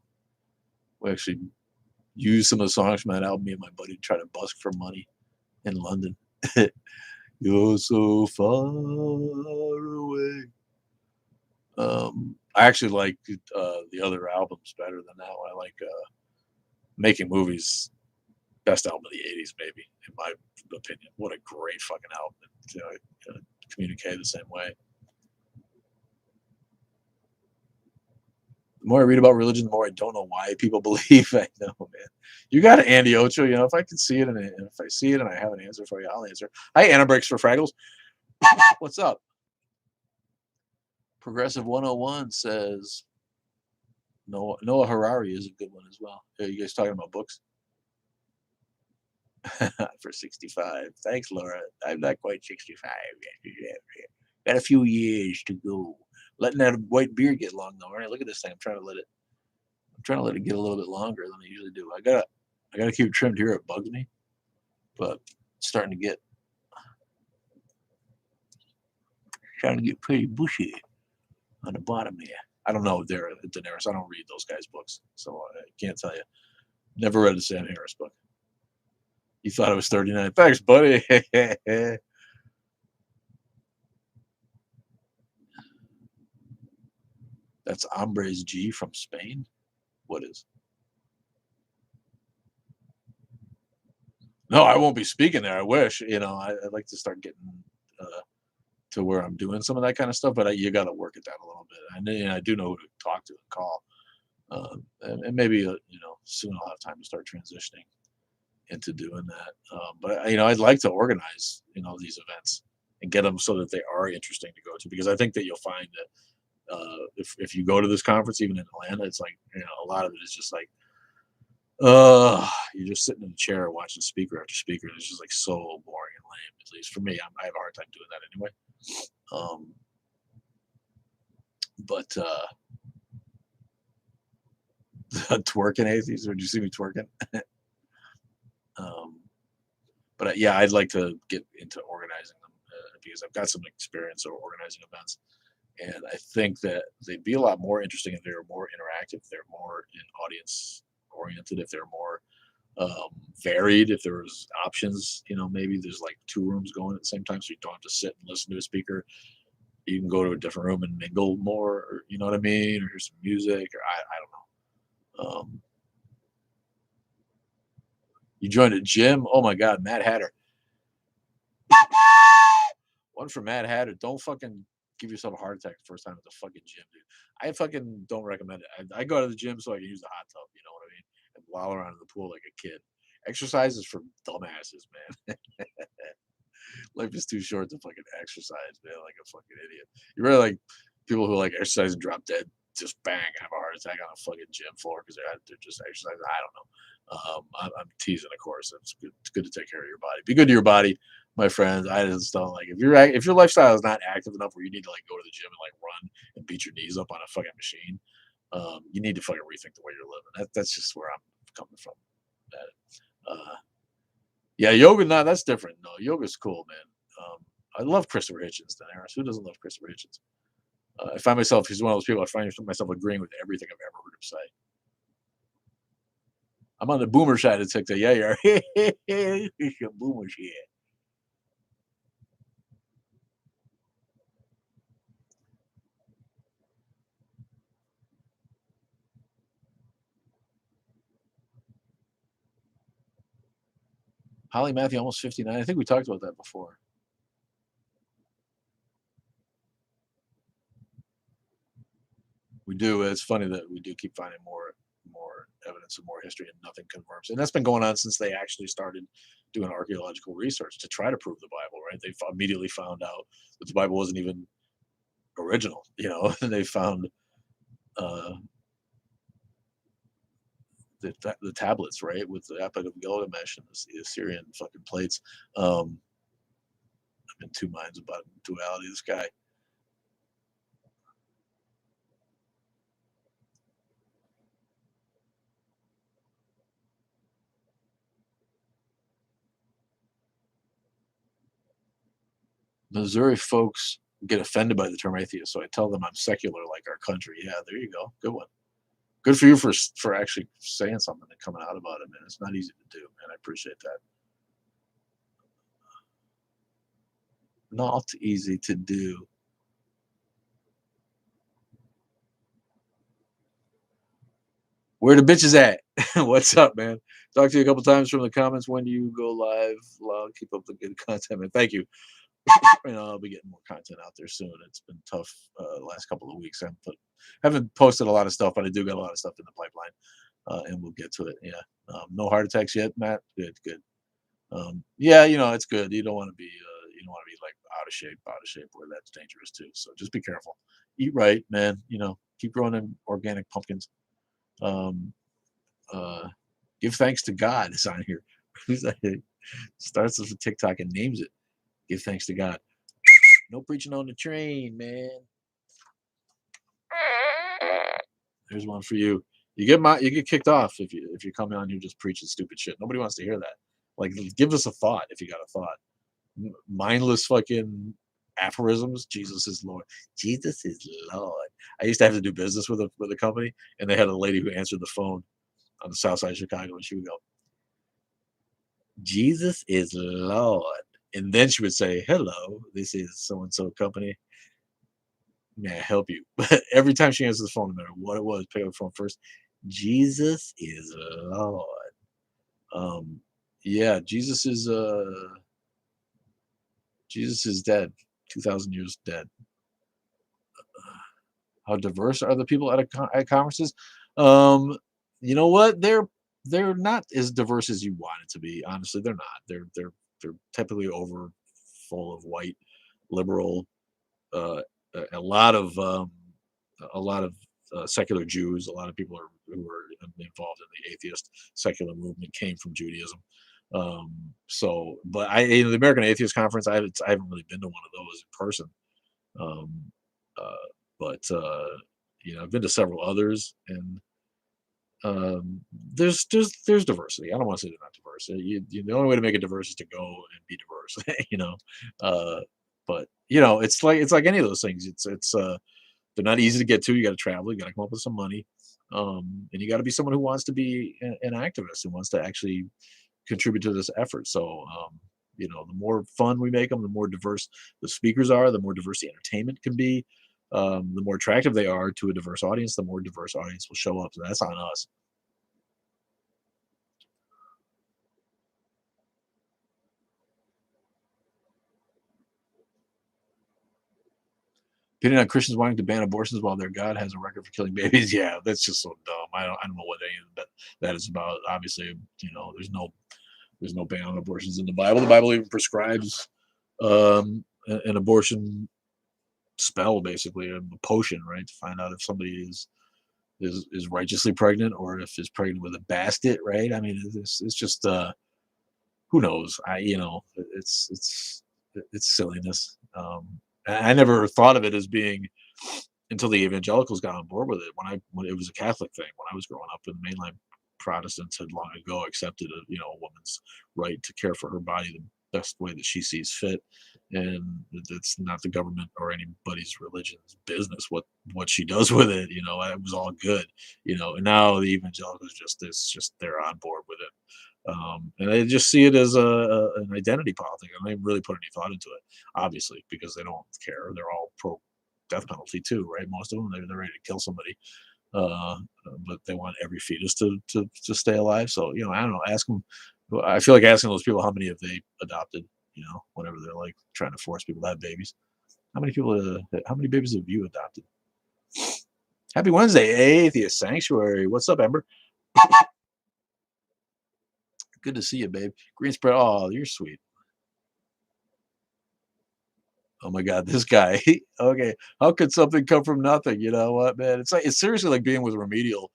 We actually used some of the songs from that album. Me and my buddy tried to busk for money in London. You're so far away. I actually like the other albums better than that one. I like Making Movies, best album of the '80s, maybe in my opinion. What a great fucking album! Communicate the same way. The more I read about religion, the more I don't know why people believe. I know, man. You got it, Andy Ocho. If I can see it and if I see it and I have an answer for you, I'll answer. Hi, Anna Breaks for Fraggles. What's up? Progressive 101 says Noah Harari is a good one as well. Are you guys talking about books? For 65. Thanks, Laura. I'm not quite 65 yet. Got a few years to go. Letting that white beard get long though. All right, look at this thing. I'm trying to let it get a little bit longer than I usually do. I gotta keep it trimmed here. It bugs me, but it's starting to get pretty bushy on the bottom here. I don't know if they're Daenerys. I don't read those guys' books, so I can't tell you. Never read a Sam Harris book. You thought it was 39. Thanks, buddy. That's Hombres G from Spain. What is? No, I won't be speaking there. I wish. I'd like to start getting to where I'm doing some of that kind of stuff, but you got to work at that a little bit. I do know who to talk to and call, and maybe soon I'll have time to start transitioning into doing that. But I'd like to organize these events and get them so that they are interesting to go to, because I think that you'll find that if you go to this conference, even in Atlanta, it's like a lot of it is just like you're just sitting in a chair watching speaker after speaker, and it's just like so boring and lame. At least for me, I have a hard time doing that anyway. But twerking atheists, or did you see me twerking? But yeah, I'd like to get into organizing them because I've got some experience of organizing events, and I think that they'd be a lot more interesting if they were more interactive, if they're more in audience oriented, if they're more varied, if there was options. Maybe there's like two rooms going at the same time, so you don't have to sit and listen to a speaker. You can go to a different room and mingle more, or you know what I mean, or hear some music, or I don't know. You joined a gym? Oh my God, Mad Hatter. One for Mad Hatter. Don't fucking give yourself a heart attack the first time at the fucking gym, dude. I fucking don't recommend it. I go to the gym so I can use the hot tub, you know what I mean? And wallow around in the pool like a kid. Exercise is for dumbasses, man. Life is too short to fucking exercise, man, like a fucking idiot. You really like people who like exercise and drop dead, just bang, have a heart attack on a fucking gym floor because they're just exercising. I don't know. I'm teasing, of course. It's good to take care of your body. Be good to your body, my friends. I just don't like if your lifestyle is not active enough where you need to like go to the gym and like run and beat your knees up on a fucking machine. You need to fucking rethink the way you're living. That's just where I'm coming from. Yeah, yoga, no, that's different. No, yoga's cool, man. I love Christopher Hitchens, Daenerys. Who doesn't love Christopher Hitchens? I find myself, he's one of those people, I find myself agreeing with everything I've ever heard him say. I'm on the boomer side of TikTok. Yeah, you are. It's your boomer shit. Holly Matthew, almost 59. I think we talked about that before. We do. It's funny that we do keep finding more evidence and more history, and nothing confirms. And that's been going on since they actually started doing archaeological research to try to prove the Bible. Right? They immediately found out that the Bible wasn't even original. And they found uh, the tablets, right, with the Epic of Gilgamesh and the Assyrian fucking plates. Um, I'm in two minds about duality. This guy. Missouri folks get offended by the term atheist, so I tell them I'm secular, like our country. Yeah, there you go. Good one. Good for you for actually saying something and coming out about it, man. It's not easy to do, man. I appreciate that. Not easy to do. Where the bitches at? What's up, man? Talk to you a couple times from the comments. When do you go live? Keep up the good content, man. Thank you. I'll be getting more content out there soon. It's been tough last couple of weeks. Haven't posted a lot of stuff, but I do got a lot of stuff in the pipeline, and we'll get to it. Yeah. No heart attacks yet, Matt. Good, good. Yeah, it's good. You don't want to be like out of shape where that's dangerous too. So just be careful. Eat right, man. Keep growing them organic pumpkins. Um, uh, give thanks to God is on here. Starts with a TikTok and names it. Give thanks to God. No preaching on the train, man. There's one for you. You get kicked off if you come on here just preaching stupid shit. Nobody wants to hear that. Like, give us a thought if you got a thought. Mindless fucking aphorisms. Jesus is Lord. Jesus is Lord. I used to have to do business with a company, and they had a lady who answered the phone on the south side of Chicago, and she would go, "Jesus is Lord," and then she would say, "Hello, this is so and so company. May I help you?" But every time she answers the phone, no matter what it was, pick up the phone first. Jesus is Lord. Um, yeah, Jesus is dead. 2,000 years dead. How diverse are the people at conferences? Um, you know what? They're not as diverse as you want it to be. Honestly, they're not. They're typically over full of white liberal, uh, a lot of secular Jews. A lot of people who are involved in the atheist secular movement came from Judaism. But the American Atheist Conference, I haven't really been to one of those in person. Um, uh, but I've been to several others, and there's diversity. I don't want to say they're not diverse. The only way to make it diverse is to go and be diverse. Uh, but it's like any of those things. They're not easy to get to. You got to travel. You got to come up with some money, and you got to be someone who wants to be an activist, who wants to actually contribute to this effort. So, the more fun we make them, the more diverse the speakers are, the more diverse the entertainment can be, the more attractive they are to a diverse audience, the more diverse audience will show up. So that's on us. Pitting on Christians wanting to ban abortions while their God has a record for killing babies. Yeah, that's just so dumb. I don't know what any of that is about. Obviously, there's no ban on abortions in the Bible. The Bible even prescribes an abortion spell, basically a potion, right, to find out if somebody is righteously pregnant or if is pregnant with a basket, right? I mean, it's just who knows? It's silliness. I never thought of it as being until the evangelicals got on board with it. When it was a Catholic thing when I was growing up, and the mainline Protestants had long ago accepted a woman's right to care for her body the best way that she sees fit, and it's not the government or anybody's religion's business what she does with it. It was all good. And now the evangelicals it's just they're on board with it, and they just see it as an identity politics. And they really put any thought into it, obviously, because they don't care. They're all pro death penalty too, right? Most of them, they're ready to kill somebody, uh, but they want every fetus to stay alive. So I don't know. Ask them. I feel like asking those people how many have they adopted. Whenever they're like trying to force people to have babies. How many babies have you adopted? Happy Wednesday, Atheist Sanctuary. What's up, Ember? Good to see you, babe. Green spread. Oh, you're sweet. Oh my God, this guy. Okay, how could something come from nothing? You know what, man? It's like it's seriously like being with remedial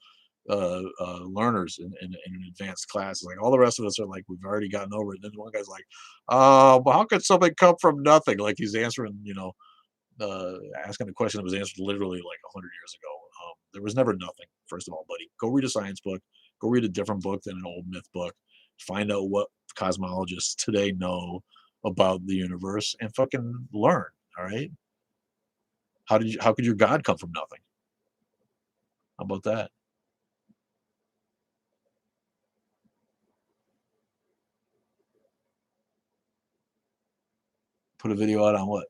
learners in an advanced class. Like all the rest of us are like we've already gotten over it. And then one guy's like, but how could something come from nothing? Like he's answering, asking a question that was answered literally like 100 years ago. There was never nothing. First of all, buddy, go read a science book. Go read a different book than an old myth book. Find out what cosmologists today know about the universe and fucking learn. All right. How could your God come from nothing? How about that? Put a video out on what?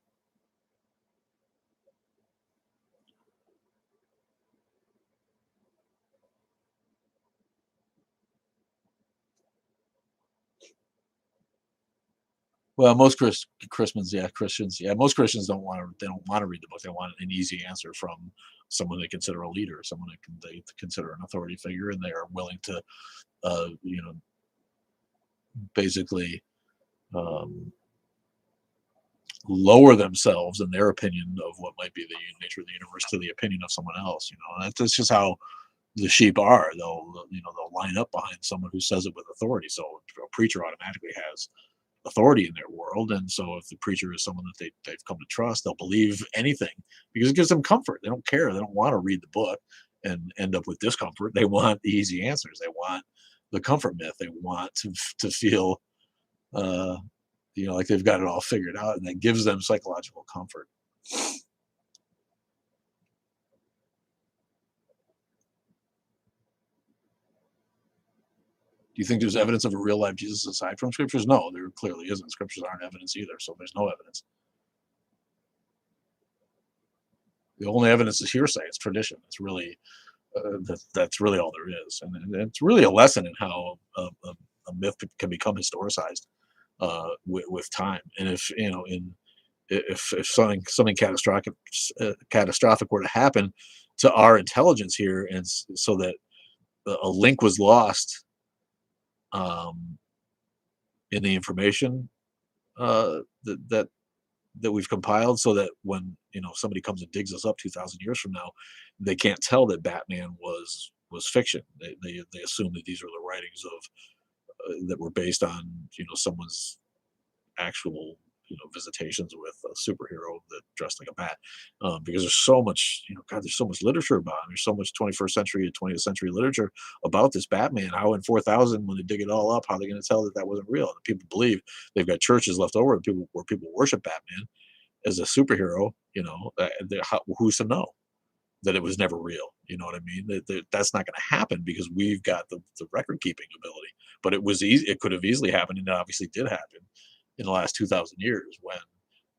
Well, most Christians, yeah, Christians, yeah, most Christians they don't want to read the book. They want an easy answer from someone they consider a leader, someone they consider an authority figure, and they are willing to, uh, you know, basically um, lower themselves in their opinion of what might be the nature of the universe to the opinion of someone else. That's just how the sheep are. They'll line up behind someone who says it with authority. So a preacher automatically has authority in their world, and so if the preacher is someone that they've come to trust, they'll believe anything because it gives them comfort. They don't care. They don't want to read the book and end up with discomfort. They want the easy answers. They want the comfort myth. They want to feel uh, like they've got it all figured out, and that gives them psychological comfort. Do you think there's evidence of a real life Jesus aside from scriptures? No, there clearly isn't. Scriptures aren't evidence either, so there's no evidence. The only evidence is hearsay. It's tradition. It's really that's really all there is, and it's really a lesson in how a myth can become historicized with time. And if you know, in if something catastrophic were to happen to our intelligence here, and so that a link was lost um, in the information that we've compiled, so that when somebody comes and digs us up 2,000 years from now, they can't tell that Batman was fiction. They assume that these are the writings of that were based on someone's actual visitations with a superhero that dressed like a bat, because there's so much God, there's so much literature about him. There's so much 21st century and 20th century literature about this Batman. How in 4,000, when they dig it all up, how are they going to tell that that wasn't real? And people believe they've got churches left over, where people worship Batman as a superhero. Who's to know that it was never real? You know what I mean? That's not going to happen because we've got the record keeping ability. But it was easy. It could have easily happened, and it obviously did happen in the last 2,000 years, when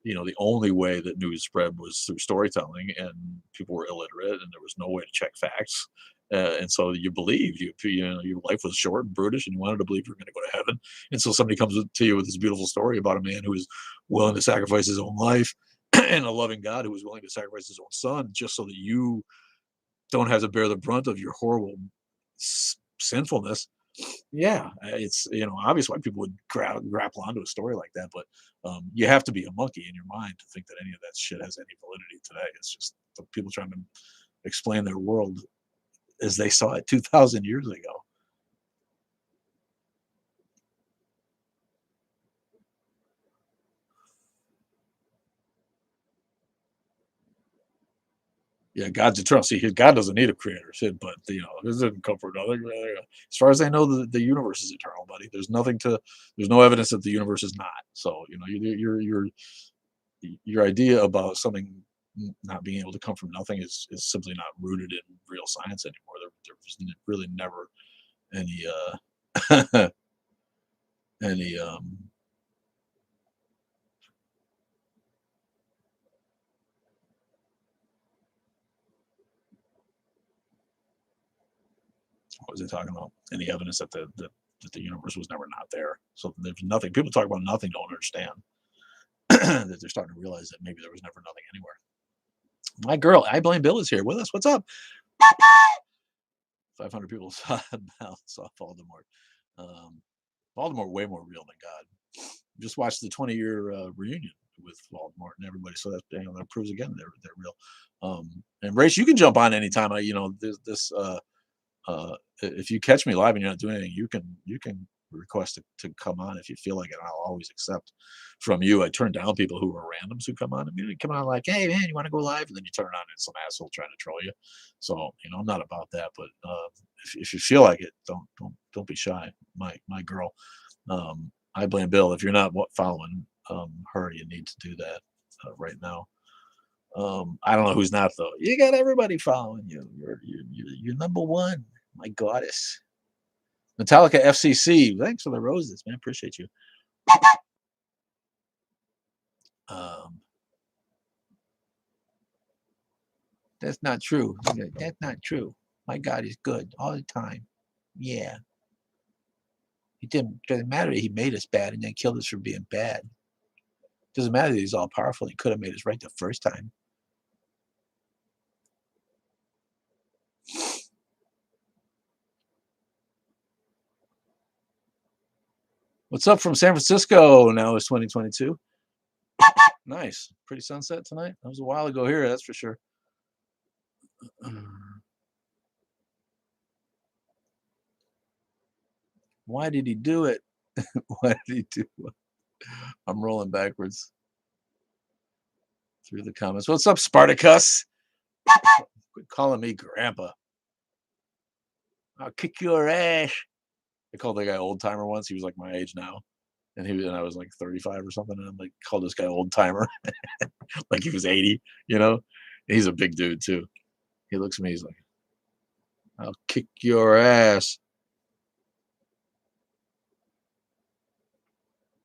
the only way that news spread was through storytelling, and people were illiterate, and there was no way to check facts. And so you believed, your life was short and brutish, and you wanted to believe you were going to go to heaven. And so somebody comes to you with this beautiful story about a man who is willing to sacrifice his own life and a loving God who was willing to sacrifice his own son just so that you don't have to bear the brunt of your horrible sinfulness. Yeah, it's obvious why people would grapple onto a story like that, but you have to be a monkey in your mind to think that any of that shit has any validity today. It's just the people trying to explain their world as they saw it 2,000 years ago. Yeah, God's eternal. See, God doesn't need a creator, shit, but this doesn't come from nothing. As far as I know, the universe is eternal, buddy. There's no evidence that the universe is not. So your idea about something not being able to come from nothing is simply not rooted in real science anymore. There's really never any any what was it talking about? Any evidence that the universe was never not there. So there's nothing. People talk about nothing, don't understand that they're starting to realize that maybe there was never nothing anywhere. My girl, I blame Bill is here with us. What's up? 500 people saw Voldemort. Um, Baltimore way more real than God. Just watched the 20-year reunion with Voldemort and everybody, so that proves again they're real. And Race, you can jump on anytime. This if you catch me live and you're not doing anything, you can request to come on if you feel like it. I'll always accept from you. I turn down people who are randoms who come on and come on like, hey man, you want to go live? And then you turn it on and some asshole trying to troll you. So I'm not about that, but if you feel like it, don't be shy. My girl. I blame Bill. If you're not following her, you need to do that right now. I don't know who's not though. You got everybody following you. You're number one, my goddess. Metallica FCC. Thanks for the roses, man. Appreciate you. That's not true. That's not true. My God is good all the time. Yeah. It doesn't matter that he made us bad and then killed us for being bad. Doesn't matter that he's all powerful. He could have made us right the first time. What's up from San Francisco? Now it's 2022. Nice. Pretty sunset tonight. That was a while ago here, that's for sure. Why did he do it? Why did he do it? I'm rolling backwards through the comments. What's up, Spartacus? Quit calling me grandpa. I'll kick your ass. I called that guy old timer once. He was like my age now. And I was like 35 or something. And I'm like, called this guy old timer. Like he was 80, And he's a big dude too. He looks at me, he's like, I'll kick your ass.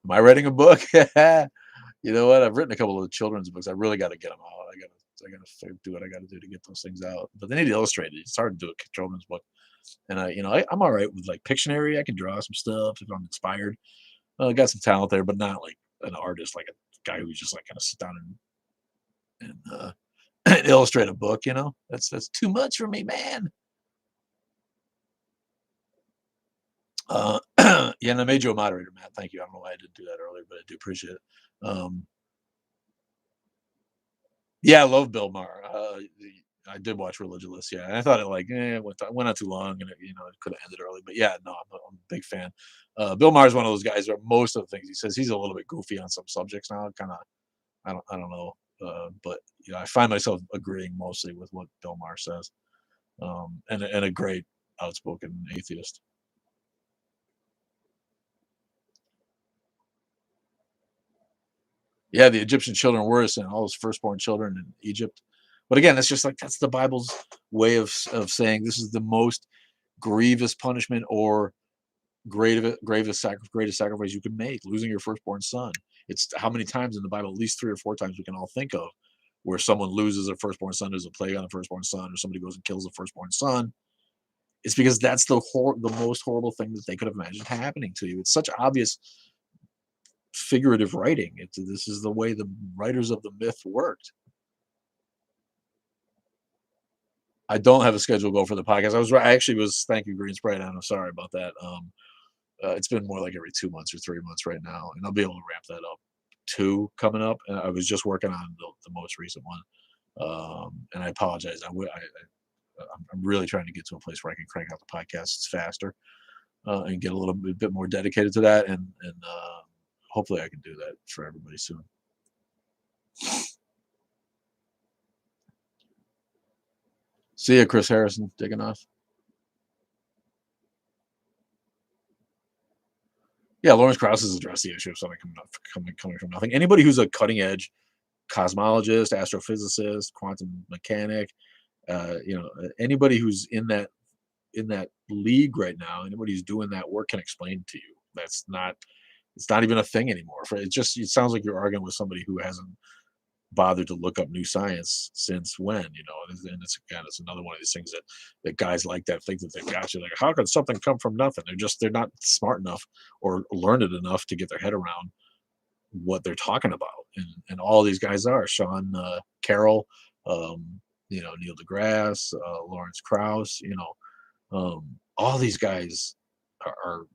Am I writing a book? You know what? I've written a couple of children's books. I really got to get them out. I gotta do what I got to do to get those things out. But they need to illustrate it. It's hard to do a children's book. And I'm all right with like Pictionary. I can draw some stuff if I'm inspired. I got some talent there, but not like an artist, like a guy who's just like kind of sit down and illustrate a book. That's too much for me, man. Yeah, and I made you a moderator, Matt. Thank you. I don't know why I didn't do that earlier, but I do appreciate it. Yeah, I love Bill Maher. I did watch Religulous, yeah, and I thought it went on too long, and it could have ended early. But yeah, no, I'm a big fan. Bill Maher is one of those guys where most of the things he says, he's a little bit goofy on some subjects now. Kind of, I don't know, but I find myself agreeing mostly with what Bill Maher says, and a great outspoken atheist. Yeah, the Egyptian children were and all those firstborn children in Egypt. But again, it's just like that's the Bible's way of saying this is the most grievous punishment or greatest sacrifice you could make, losing your firstborn son. It's how many times in the Bible, at least 3 or 4 times we can all think of, where someone loses a firstborn son, there's a plague on the firstborn son, or somebody goes and kills the firstborn son. It's because that's the most horrible thing that they could have imagined happening to you. It's such obvious figurative writing. This is the way the writers of the myth worked. I don't have a schedule go for the podcast. I actually was. Thank you, Green Sprite. I'm sorry about that. It's been more like every 2 months or 3 months right now, and I'll be able to ramp that up. 2 coming up, and I was just working on the most recent one. And I apologize. I'm really trying to get to a place where I can crank out the podcasts faster and get a little bit more dedicated to that, and hopefully I can do that for everybody soon. See ya, Chris Harrison, digging off. Yeah, Lawrence Krauss has addressed the issue of something coming from nothing. Anybody who's a cutting edge cosmologist, astrophysicist, quantum mechanic, anybody who's in that league right now, anybody who's doing that work can explain to you. It's not even a thing anymore. It sounds like you're arguing with somebody who hasn't bothered to look up new science since when, and it's another one of these things that guys like that think that they've got you. Like, how could something come from nothing? They're not smart enough or learned enough to get their head around what they're talking about. And all these guys are Sean Carroll, Neil deGrasse, Lawrence Krauss, all these guys are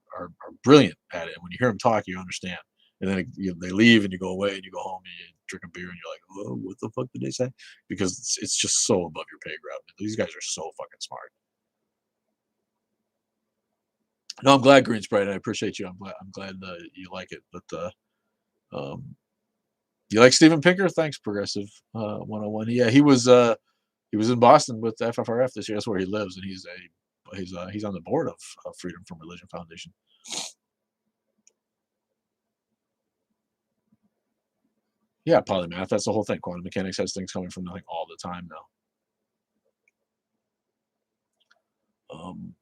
brilliant at it. And when you hear them talk, you understand. And then they leave, and you go away, and you go home, and you drink a beer, and you're like, "Whoa, what the fuck did they say?" Because it's just so above your pay grade. These guys are so fucking smart. No, I'm glad Green's bright. I appreciate you. I'm glad you like it. But um, you like Steven Pinker? Thanks, Progressive 101. Yeah, he was in Boston with FFRF this year. That's where he lives, and he's on the board of Freedom from Religion Foundation. Yeah, polymath. That's the whole thing. Quantum mechanics has things coming from nothing all the time now. Um,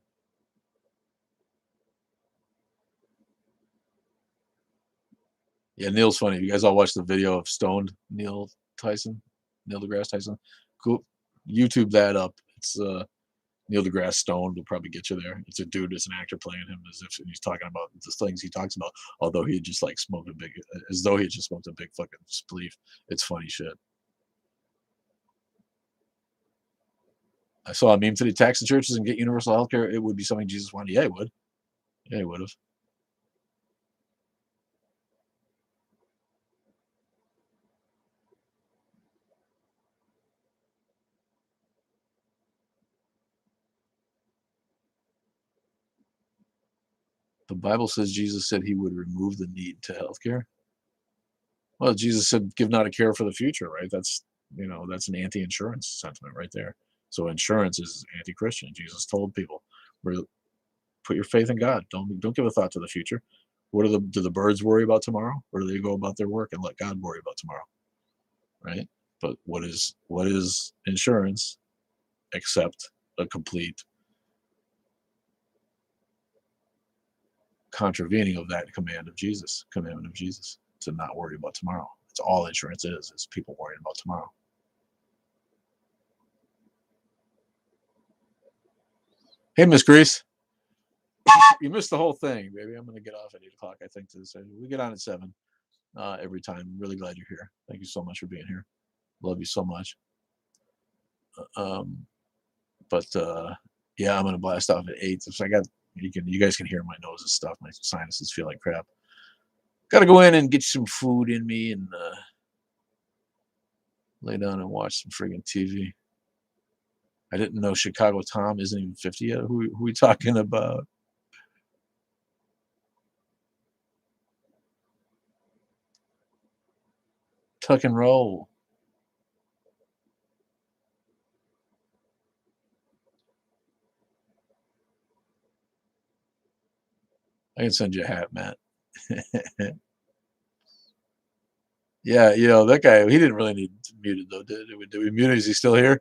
yeah, Neil's funny. You guys all watched the video of stoned Neil deGrasse Tyson. Cool. YouTube that up. It's Neil deGrasse stoned will probably get you there. It's a dude, it's an actor playing him as if he's talking about the things he talks about, although he had just like smoked a big, as though he had just smoked a big fucking spleef. It's funny shit. I saw a meme today: tax the churches and get universal health care. It would be something Jesus wanted. Yeah, he would. Yeah, he would have. The Bible says Jesus said he would remove the need to healthcare. Well, Jesus said, "Give not a care for the future." Right? That's an anti-insurance sentiment right there. So insurance is anti-Christian. Jesus told people, "Put your faith in God. Don't give a thought to the future. Do the birds worry about tomorrow, or do they go about their work and let God worry about tomorrow?" Right? But what is insurance except a complete contravening of that commandment of Jesus to not worry about tomorrow. It's all insurance is people worrying about tomorrow. Hey, Miss Grease, you missed the whole thing, baby. I'm gonna get off at 8 o'clock. I think we get on at 7 every time. Really glad you're here. Thank you so much for being here. Love you so much. Um, but yeah, I'm gonna blast off at 8. So you guys can hear my nose and stuff. My sinuses feel like crap. Got to go in and get some food in me and lay down and watch some friggin' TV. I didn't know Chicago Tom isn't even 50 yet. Who we talking about? Tuck and roll. I can send you a hat, Matt. Yeah, that guy. He didn't really need muted though. Did we mute? Is he still here?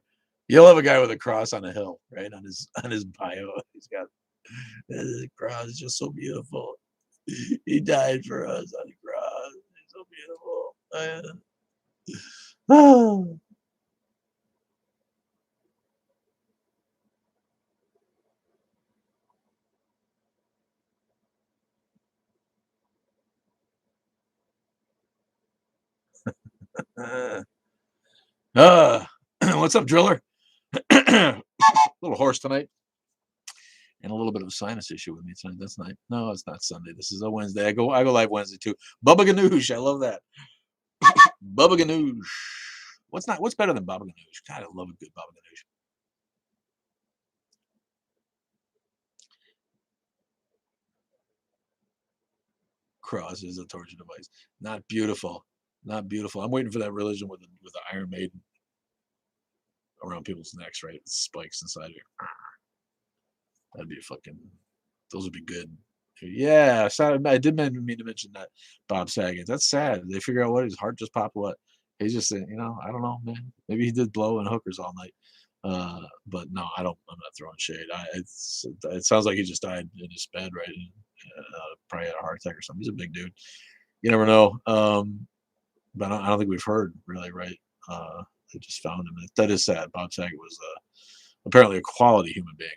You'll have a guy with a cross on a hill, right on his bio. He's got the cross. Is just so beautiful. He died for us on the cross. He's so beautiful. Oh. What's up, Driller? A little hoarse tonight, and a little bit of a sinus issue with me tonight. That's night. No, it's not Sunday. This is a Wednesday. I go live Wednesday too. Bubba Ganoush, I love that. Bubba Ganoush. What's better than Baba Ganoush? God, I love a good Baba Ganoush. Cross is a torture device. Not beautiful. Not beautiful. I'm waiting for that religion with the Iron Maiden around people's necks, right? With spikes inside of you. That'd be fucking. Those would be good. Yeah, I did mean to mention that Bob Saget. That's sad. They figure out what his heart just popped. What he's just saying. I don't know, man. Maybe he did blow and hookers all night. But no, I don't. I'm not throwing shade. It sounds like he just died in his bed, right? And, probably had a heart attack or something. He's a big dude. You never know. But I don't think we've heard really, right? They just found him. That is sad. Bob Saget was apparently a quality human being.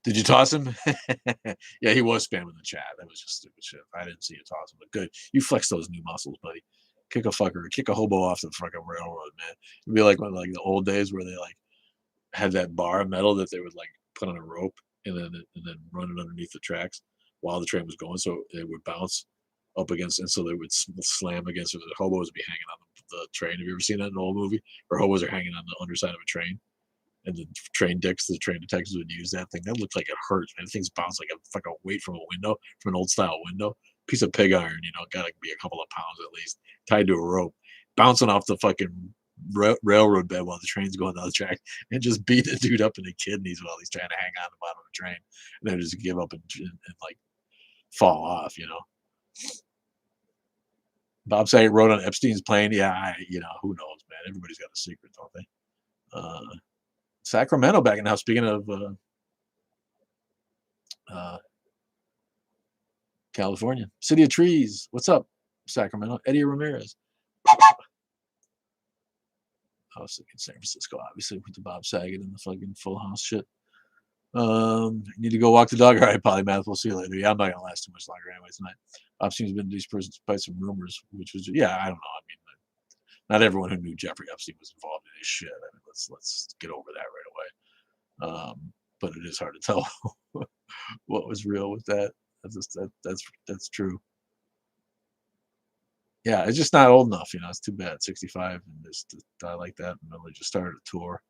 Did you toss him? Yeah, he was spamming the chat. That was just stupid shit. I didn't see you toss him, but good. You flex those new muscles, buddy. Kick a fucker, kick a hobo off the fucking railroad, man. It'd be like one of like the old days where they like had that bar of metal that they would like put on a rope and then run it underneath the tracks while the train was going, so it would bounce up against, and so they would slam against it. The hobos would be hanging on the train. Have you ever seen that in an old movie? Or hobos are hanging on the underside of a train, and the train detectives would use that thing. That looked like it hurts, man. The thing's bounced like a fucking weight from a window, from an old style window. Piece of pig iron, gotta be a couple of pounds at least, tied to a rope, bouncing off the fucking railroad bed while the train's going down the track, and just beat the dude up in the kidneys while he's trying to hang on the bottom of the train, and then just give up and like fall off. Bob Saget wrote on Epstein's plane. Yeah, who knows, man? Everybody's got a secret, don't they? Sacramento back in the house. Speaking of uh, California, City of Trees. What's up, Sacramento? Eddie Ramirez. I was thinking San Francisco, obviously, with the Bob Saget and the fucking Full House shit. Need to go walk the dog. All right, Polymath. We'll see you later. Yeah, I'm not gonna last too much longer anyway tonight. Epstein's been dispersed despite some rumors, which was I don't know. I mean, not everyone who knew Jeffrey Epstein was involved in his shit. I mean, let's get over that right away. But it is hard to tell what was real with that. That's true. Yeah, it's just not old enough. It's too bad. 65 and just to die like that, and then they just started a tour.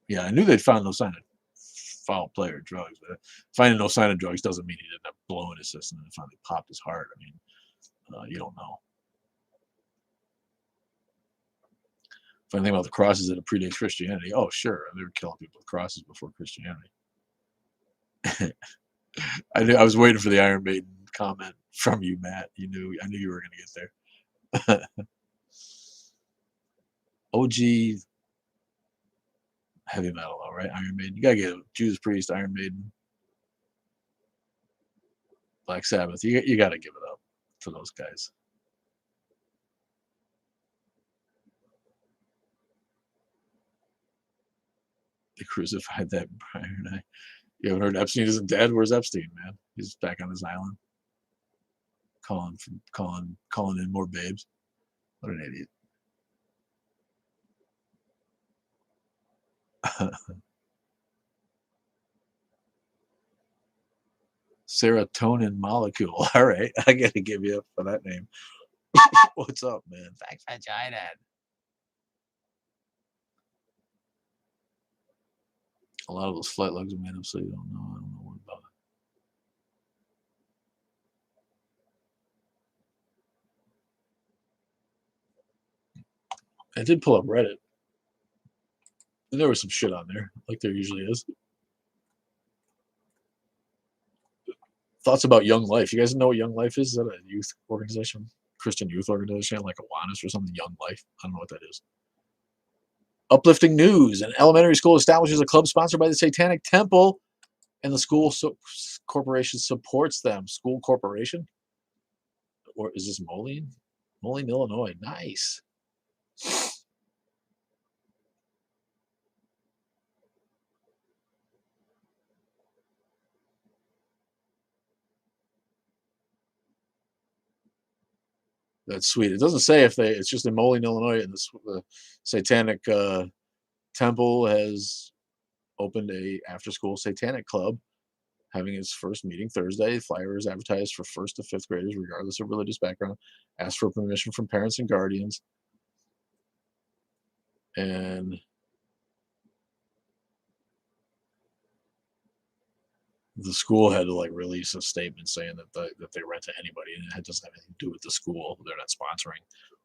Yeah, I knew they'd found no sign of foul play or drugs, but finding no sign of drugs doesn't mean he didn't have blow in his system and it finally popped his heart. I mean, you don't know. Funny thing about the crosses that it predates Christianity. Oh, sure, they were killing people with crosses before Christianity. I was waiting for the Iron Maiden comment from you, Matt. I knew you were going to get there. OG heavy metal, all right. Iron Maiden. You gotta get Judas Priest, Iron Maiden, Black Sabbath. You gotta give it up to those guys. They crucified that Brian. You haven't heard Epstein isn't dead? Where's Epstein, man? He's back on his island, calling in more babes. What an idiot. Serotonin molecule. All right, I gotta give you up for that name. What's up, man? Thanks for joining. A lot of those flight logs are made up, so you don't know. I don't know what about it. I did pull up Reddit, and there was some shit on there, like there usually is. Thoughts about Young Life. You guys know what Young Life is? Is that a youth organization? Christian youth organization like Awanas or something? Young Life. I don't know what that is. Uplifting news. An elementary school establishes a club sponsored by the Satanic Temple, and the school corporation supports them. School corporation? Or is this Moline? Moline, Illinois. Nice. That's sweet. It doesn't say if it's just in Moline, Illinois, and the Satanic Temple has opened a after-school Satanic club, having its first meeting Thursday. Flyer is advertised for 1st to 5th graders, regardless of religious background. Ask for permission from parents and guardians. And the school had to release a statement saying that they rent to anybody, and it doesn't have anything to do with the school. They're not sponsoring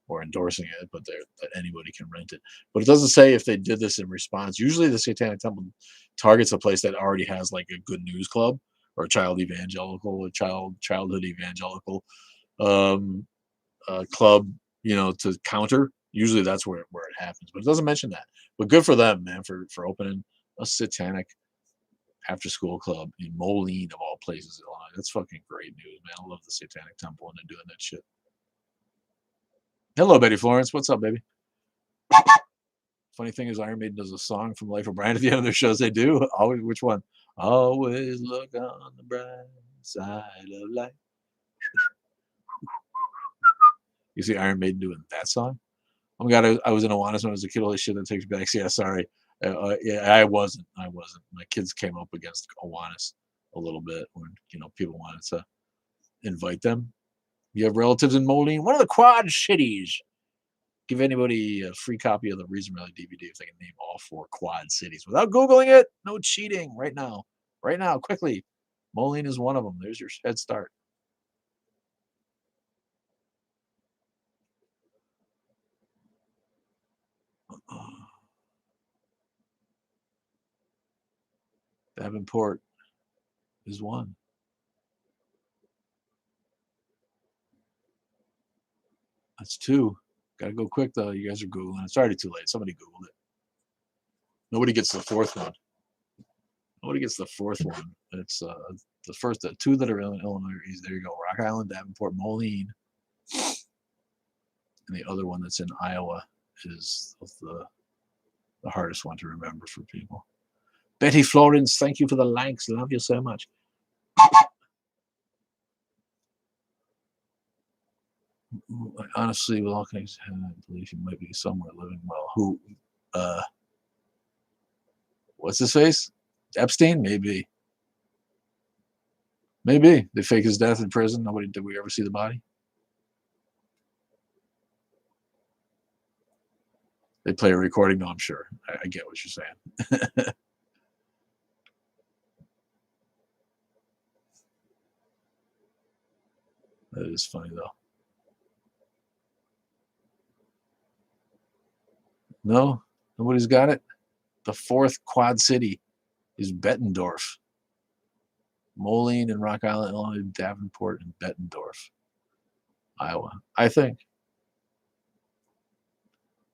or endorsing it, but that anybody can rent it. But it doesn't say if they did this in response. Usually, the Satanic Temple targets a place that already has a good news club or a child evangelical, a childhood evangelical club, to counter. Usually, that's where it happens, but it doesn't mention that. But good for them, man, for opening a Satanic after school club in Moline of all places. That's fucking great news, man. I love the Satanic Temple and they're doing that shit. Hello, Betty Florence. What's up, baby? Funny thing is, Iron Maiden does a song from Life of Brian at the end of their shows. They do. Always. Which one? Always look on the bright side of life. You see Iron Maiden doing that song? Oh my god, I was in Awanas when I was a kid. Holy shit, that takes me back. Yeah, sorry. Yeah, I wasn't. I wasn't. My kids came up against Awanas a little bit when people wanted to invite them. You have relatives in Moline, one of the Quad Cities. Give anybody a free copy of the Reason Rally DVD if they can name all 4 Quad cities without Googling it. No cheating right now. Right now, quickly. Moline is one of them. There's your head start. Davenport is one. That's 2. Gotta go quick though. You guys are Googling. It's already too late. Somebody Googled it. Nobody gets the 4th one. Nobody gets the 4th one. It's the first 2 that are in Illinois. There you go. Rock Island, Davenport, Moline. And the other one that's in Iowa is the hardest one to remember for people. Betty Florence, thank you for the likes. Love you so much. I honestly, with all connections, I believe you might be somewhere living well. Who? What's his face? Epstein? Maybe. Maybe. They fake his death in prison. Did we ever see the body? They play a recording. No, I'm sure. I get what you're saying. That is funny, though. No? Nobody's got it? The 4th Quad City is Bettendorf. Moline and Rock Island, Illinois, Davenport, and Bettendorf, Iowa. I think.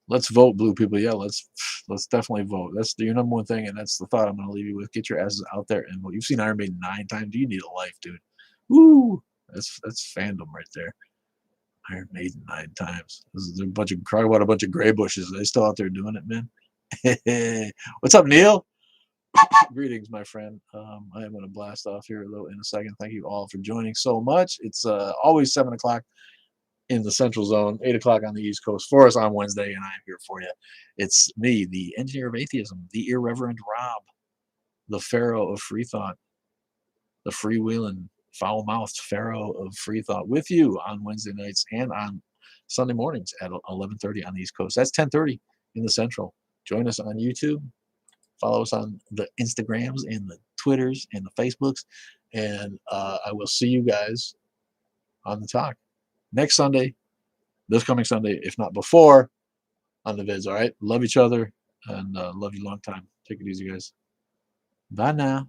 Let's vote, blue people. Yeah, let's definitely vote. That's your number one thing, and that's the thought I'm going to leave you with. Get your asses out there and vote. You've seen Iron Maiden 9 times. You need a life, dude. Woo! That's fandom right there. Iron Maiden 9 times. This is a bunch of talk about a bunch of gray bushes. Are they still out there doing it, man? What's up, Neil? Greetings, my friend. I am going to blast off here in a second. Thank you all for joining so much. It's always 7 o'clock in the Central Zone, 8 o'clock on the East Coast for us on Wednesday, and I'm here for you. It's me, the engineer of atheism, the irreverent Rob, the pharaoh of free thought, the freewheeling, foul-mouthed pharaoh of free thought, with you on Wednesday nights and on Sunday mornings at 11:30 on the East Coast. That's 10:30 in the Central. Join us on YouTube. Follow us on the Instagrams and the Twitters and the Facebooks. And I will see you guys on the talk next Sunday, this coming Sunday, if not before, on the vids. All right. Love each other and love you long time. Take it easy, guys. Bye now.